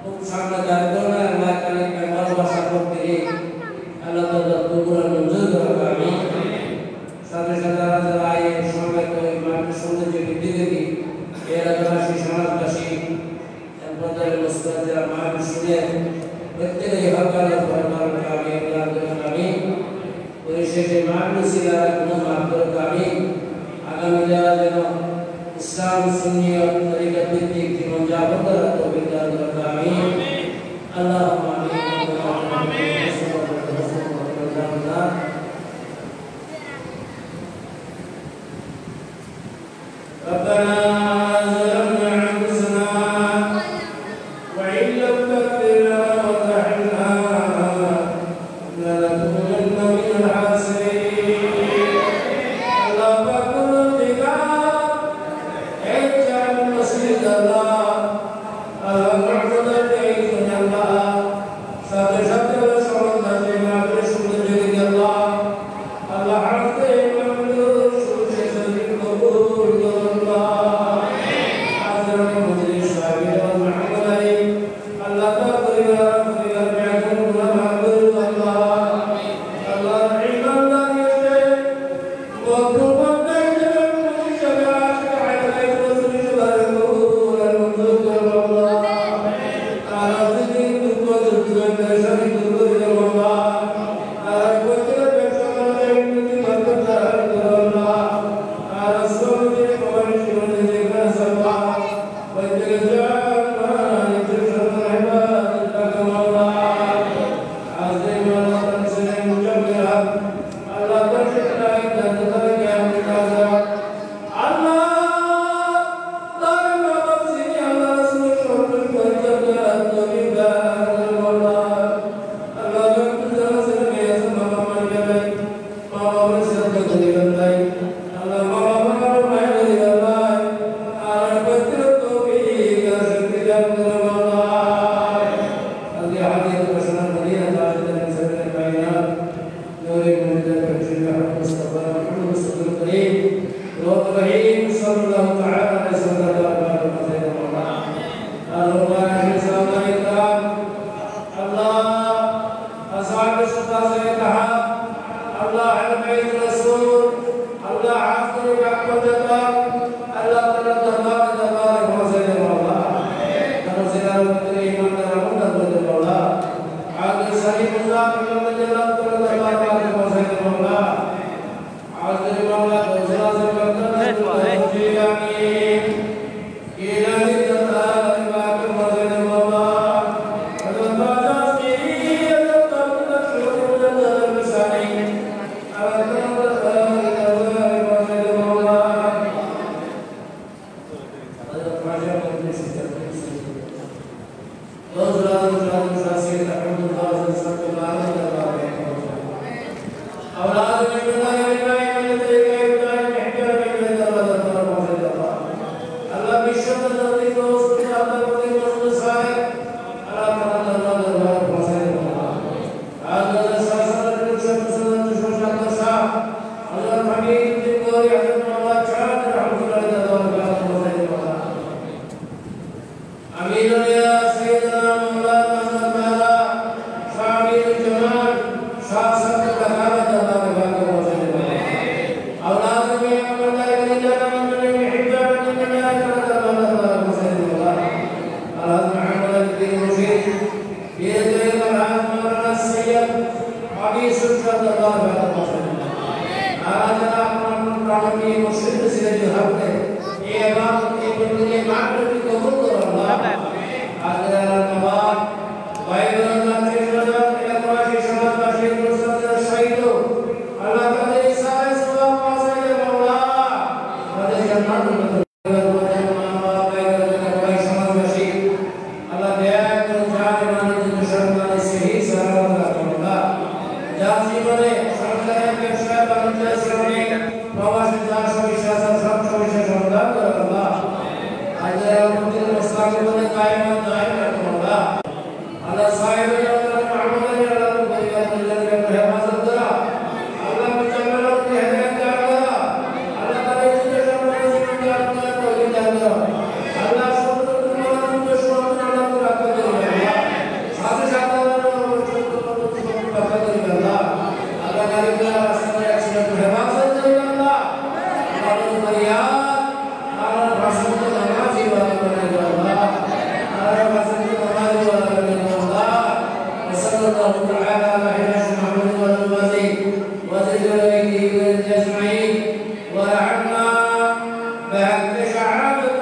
খুব সামনে দাঁড়ানো আল্লাহ তাআলা ভালোবাসা করতে আল্লাহ তাআলা কবুল মঞ্জুর করুন আমিন সাথে সাথে যারা এই সমবেত ইমাম সৌন্দর্য বৃদ্ধি দেখি এর আদিবাসী সমাজবাসী সম্প্রদায়ের মুসলিম যারা মাহফিল শুনে প্রত্যেকেই হকাল ফরমান কামি আল্লাহ আমিন পরিশেষে মাহফিল সিলার গুনাহ মাফ করুন আমিন আগামী যেন ইসলাম সুন্নিয়ত তরিকত ভিত্তিক জীবন যাপন করার তৌফিক দান করুন আমিন আল্লাহুম্মা আমিন ربنا ظلمنا أنفسنا وإن لم تغفر لنا وترحمنا لنكونن من الخاسرين اللهم كن بك اجعل المسجد الله اللهم اعبد بيت الله سبح سبح وشكر لك ما برسول لك الله الله حفظ ممدود شكر قبول وجعلنا بعد شعب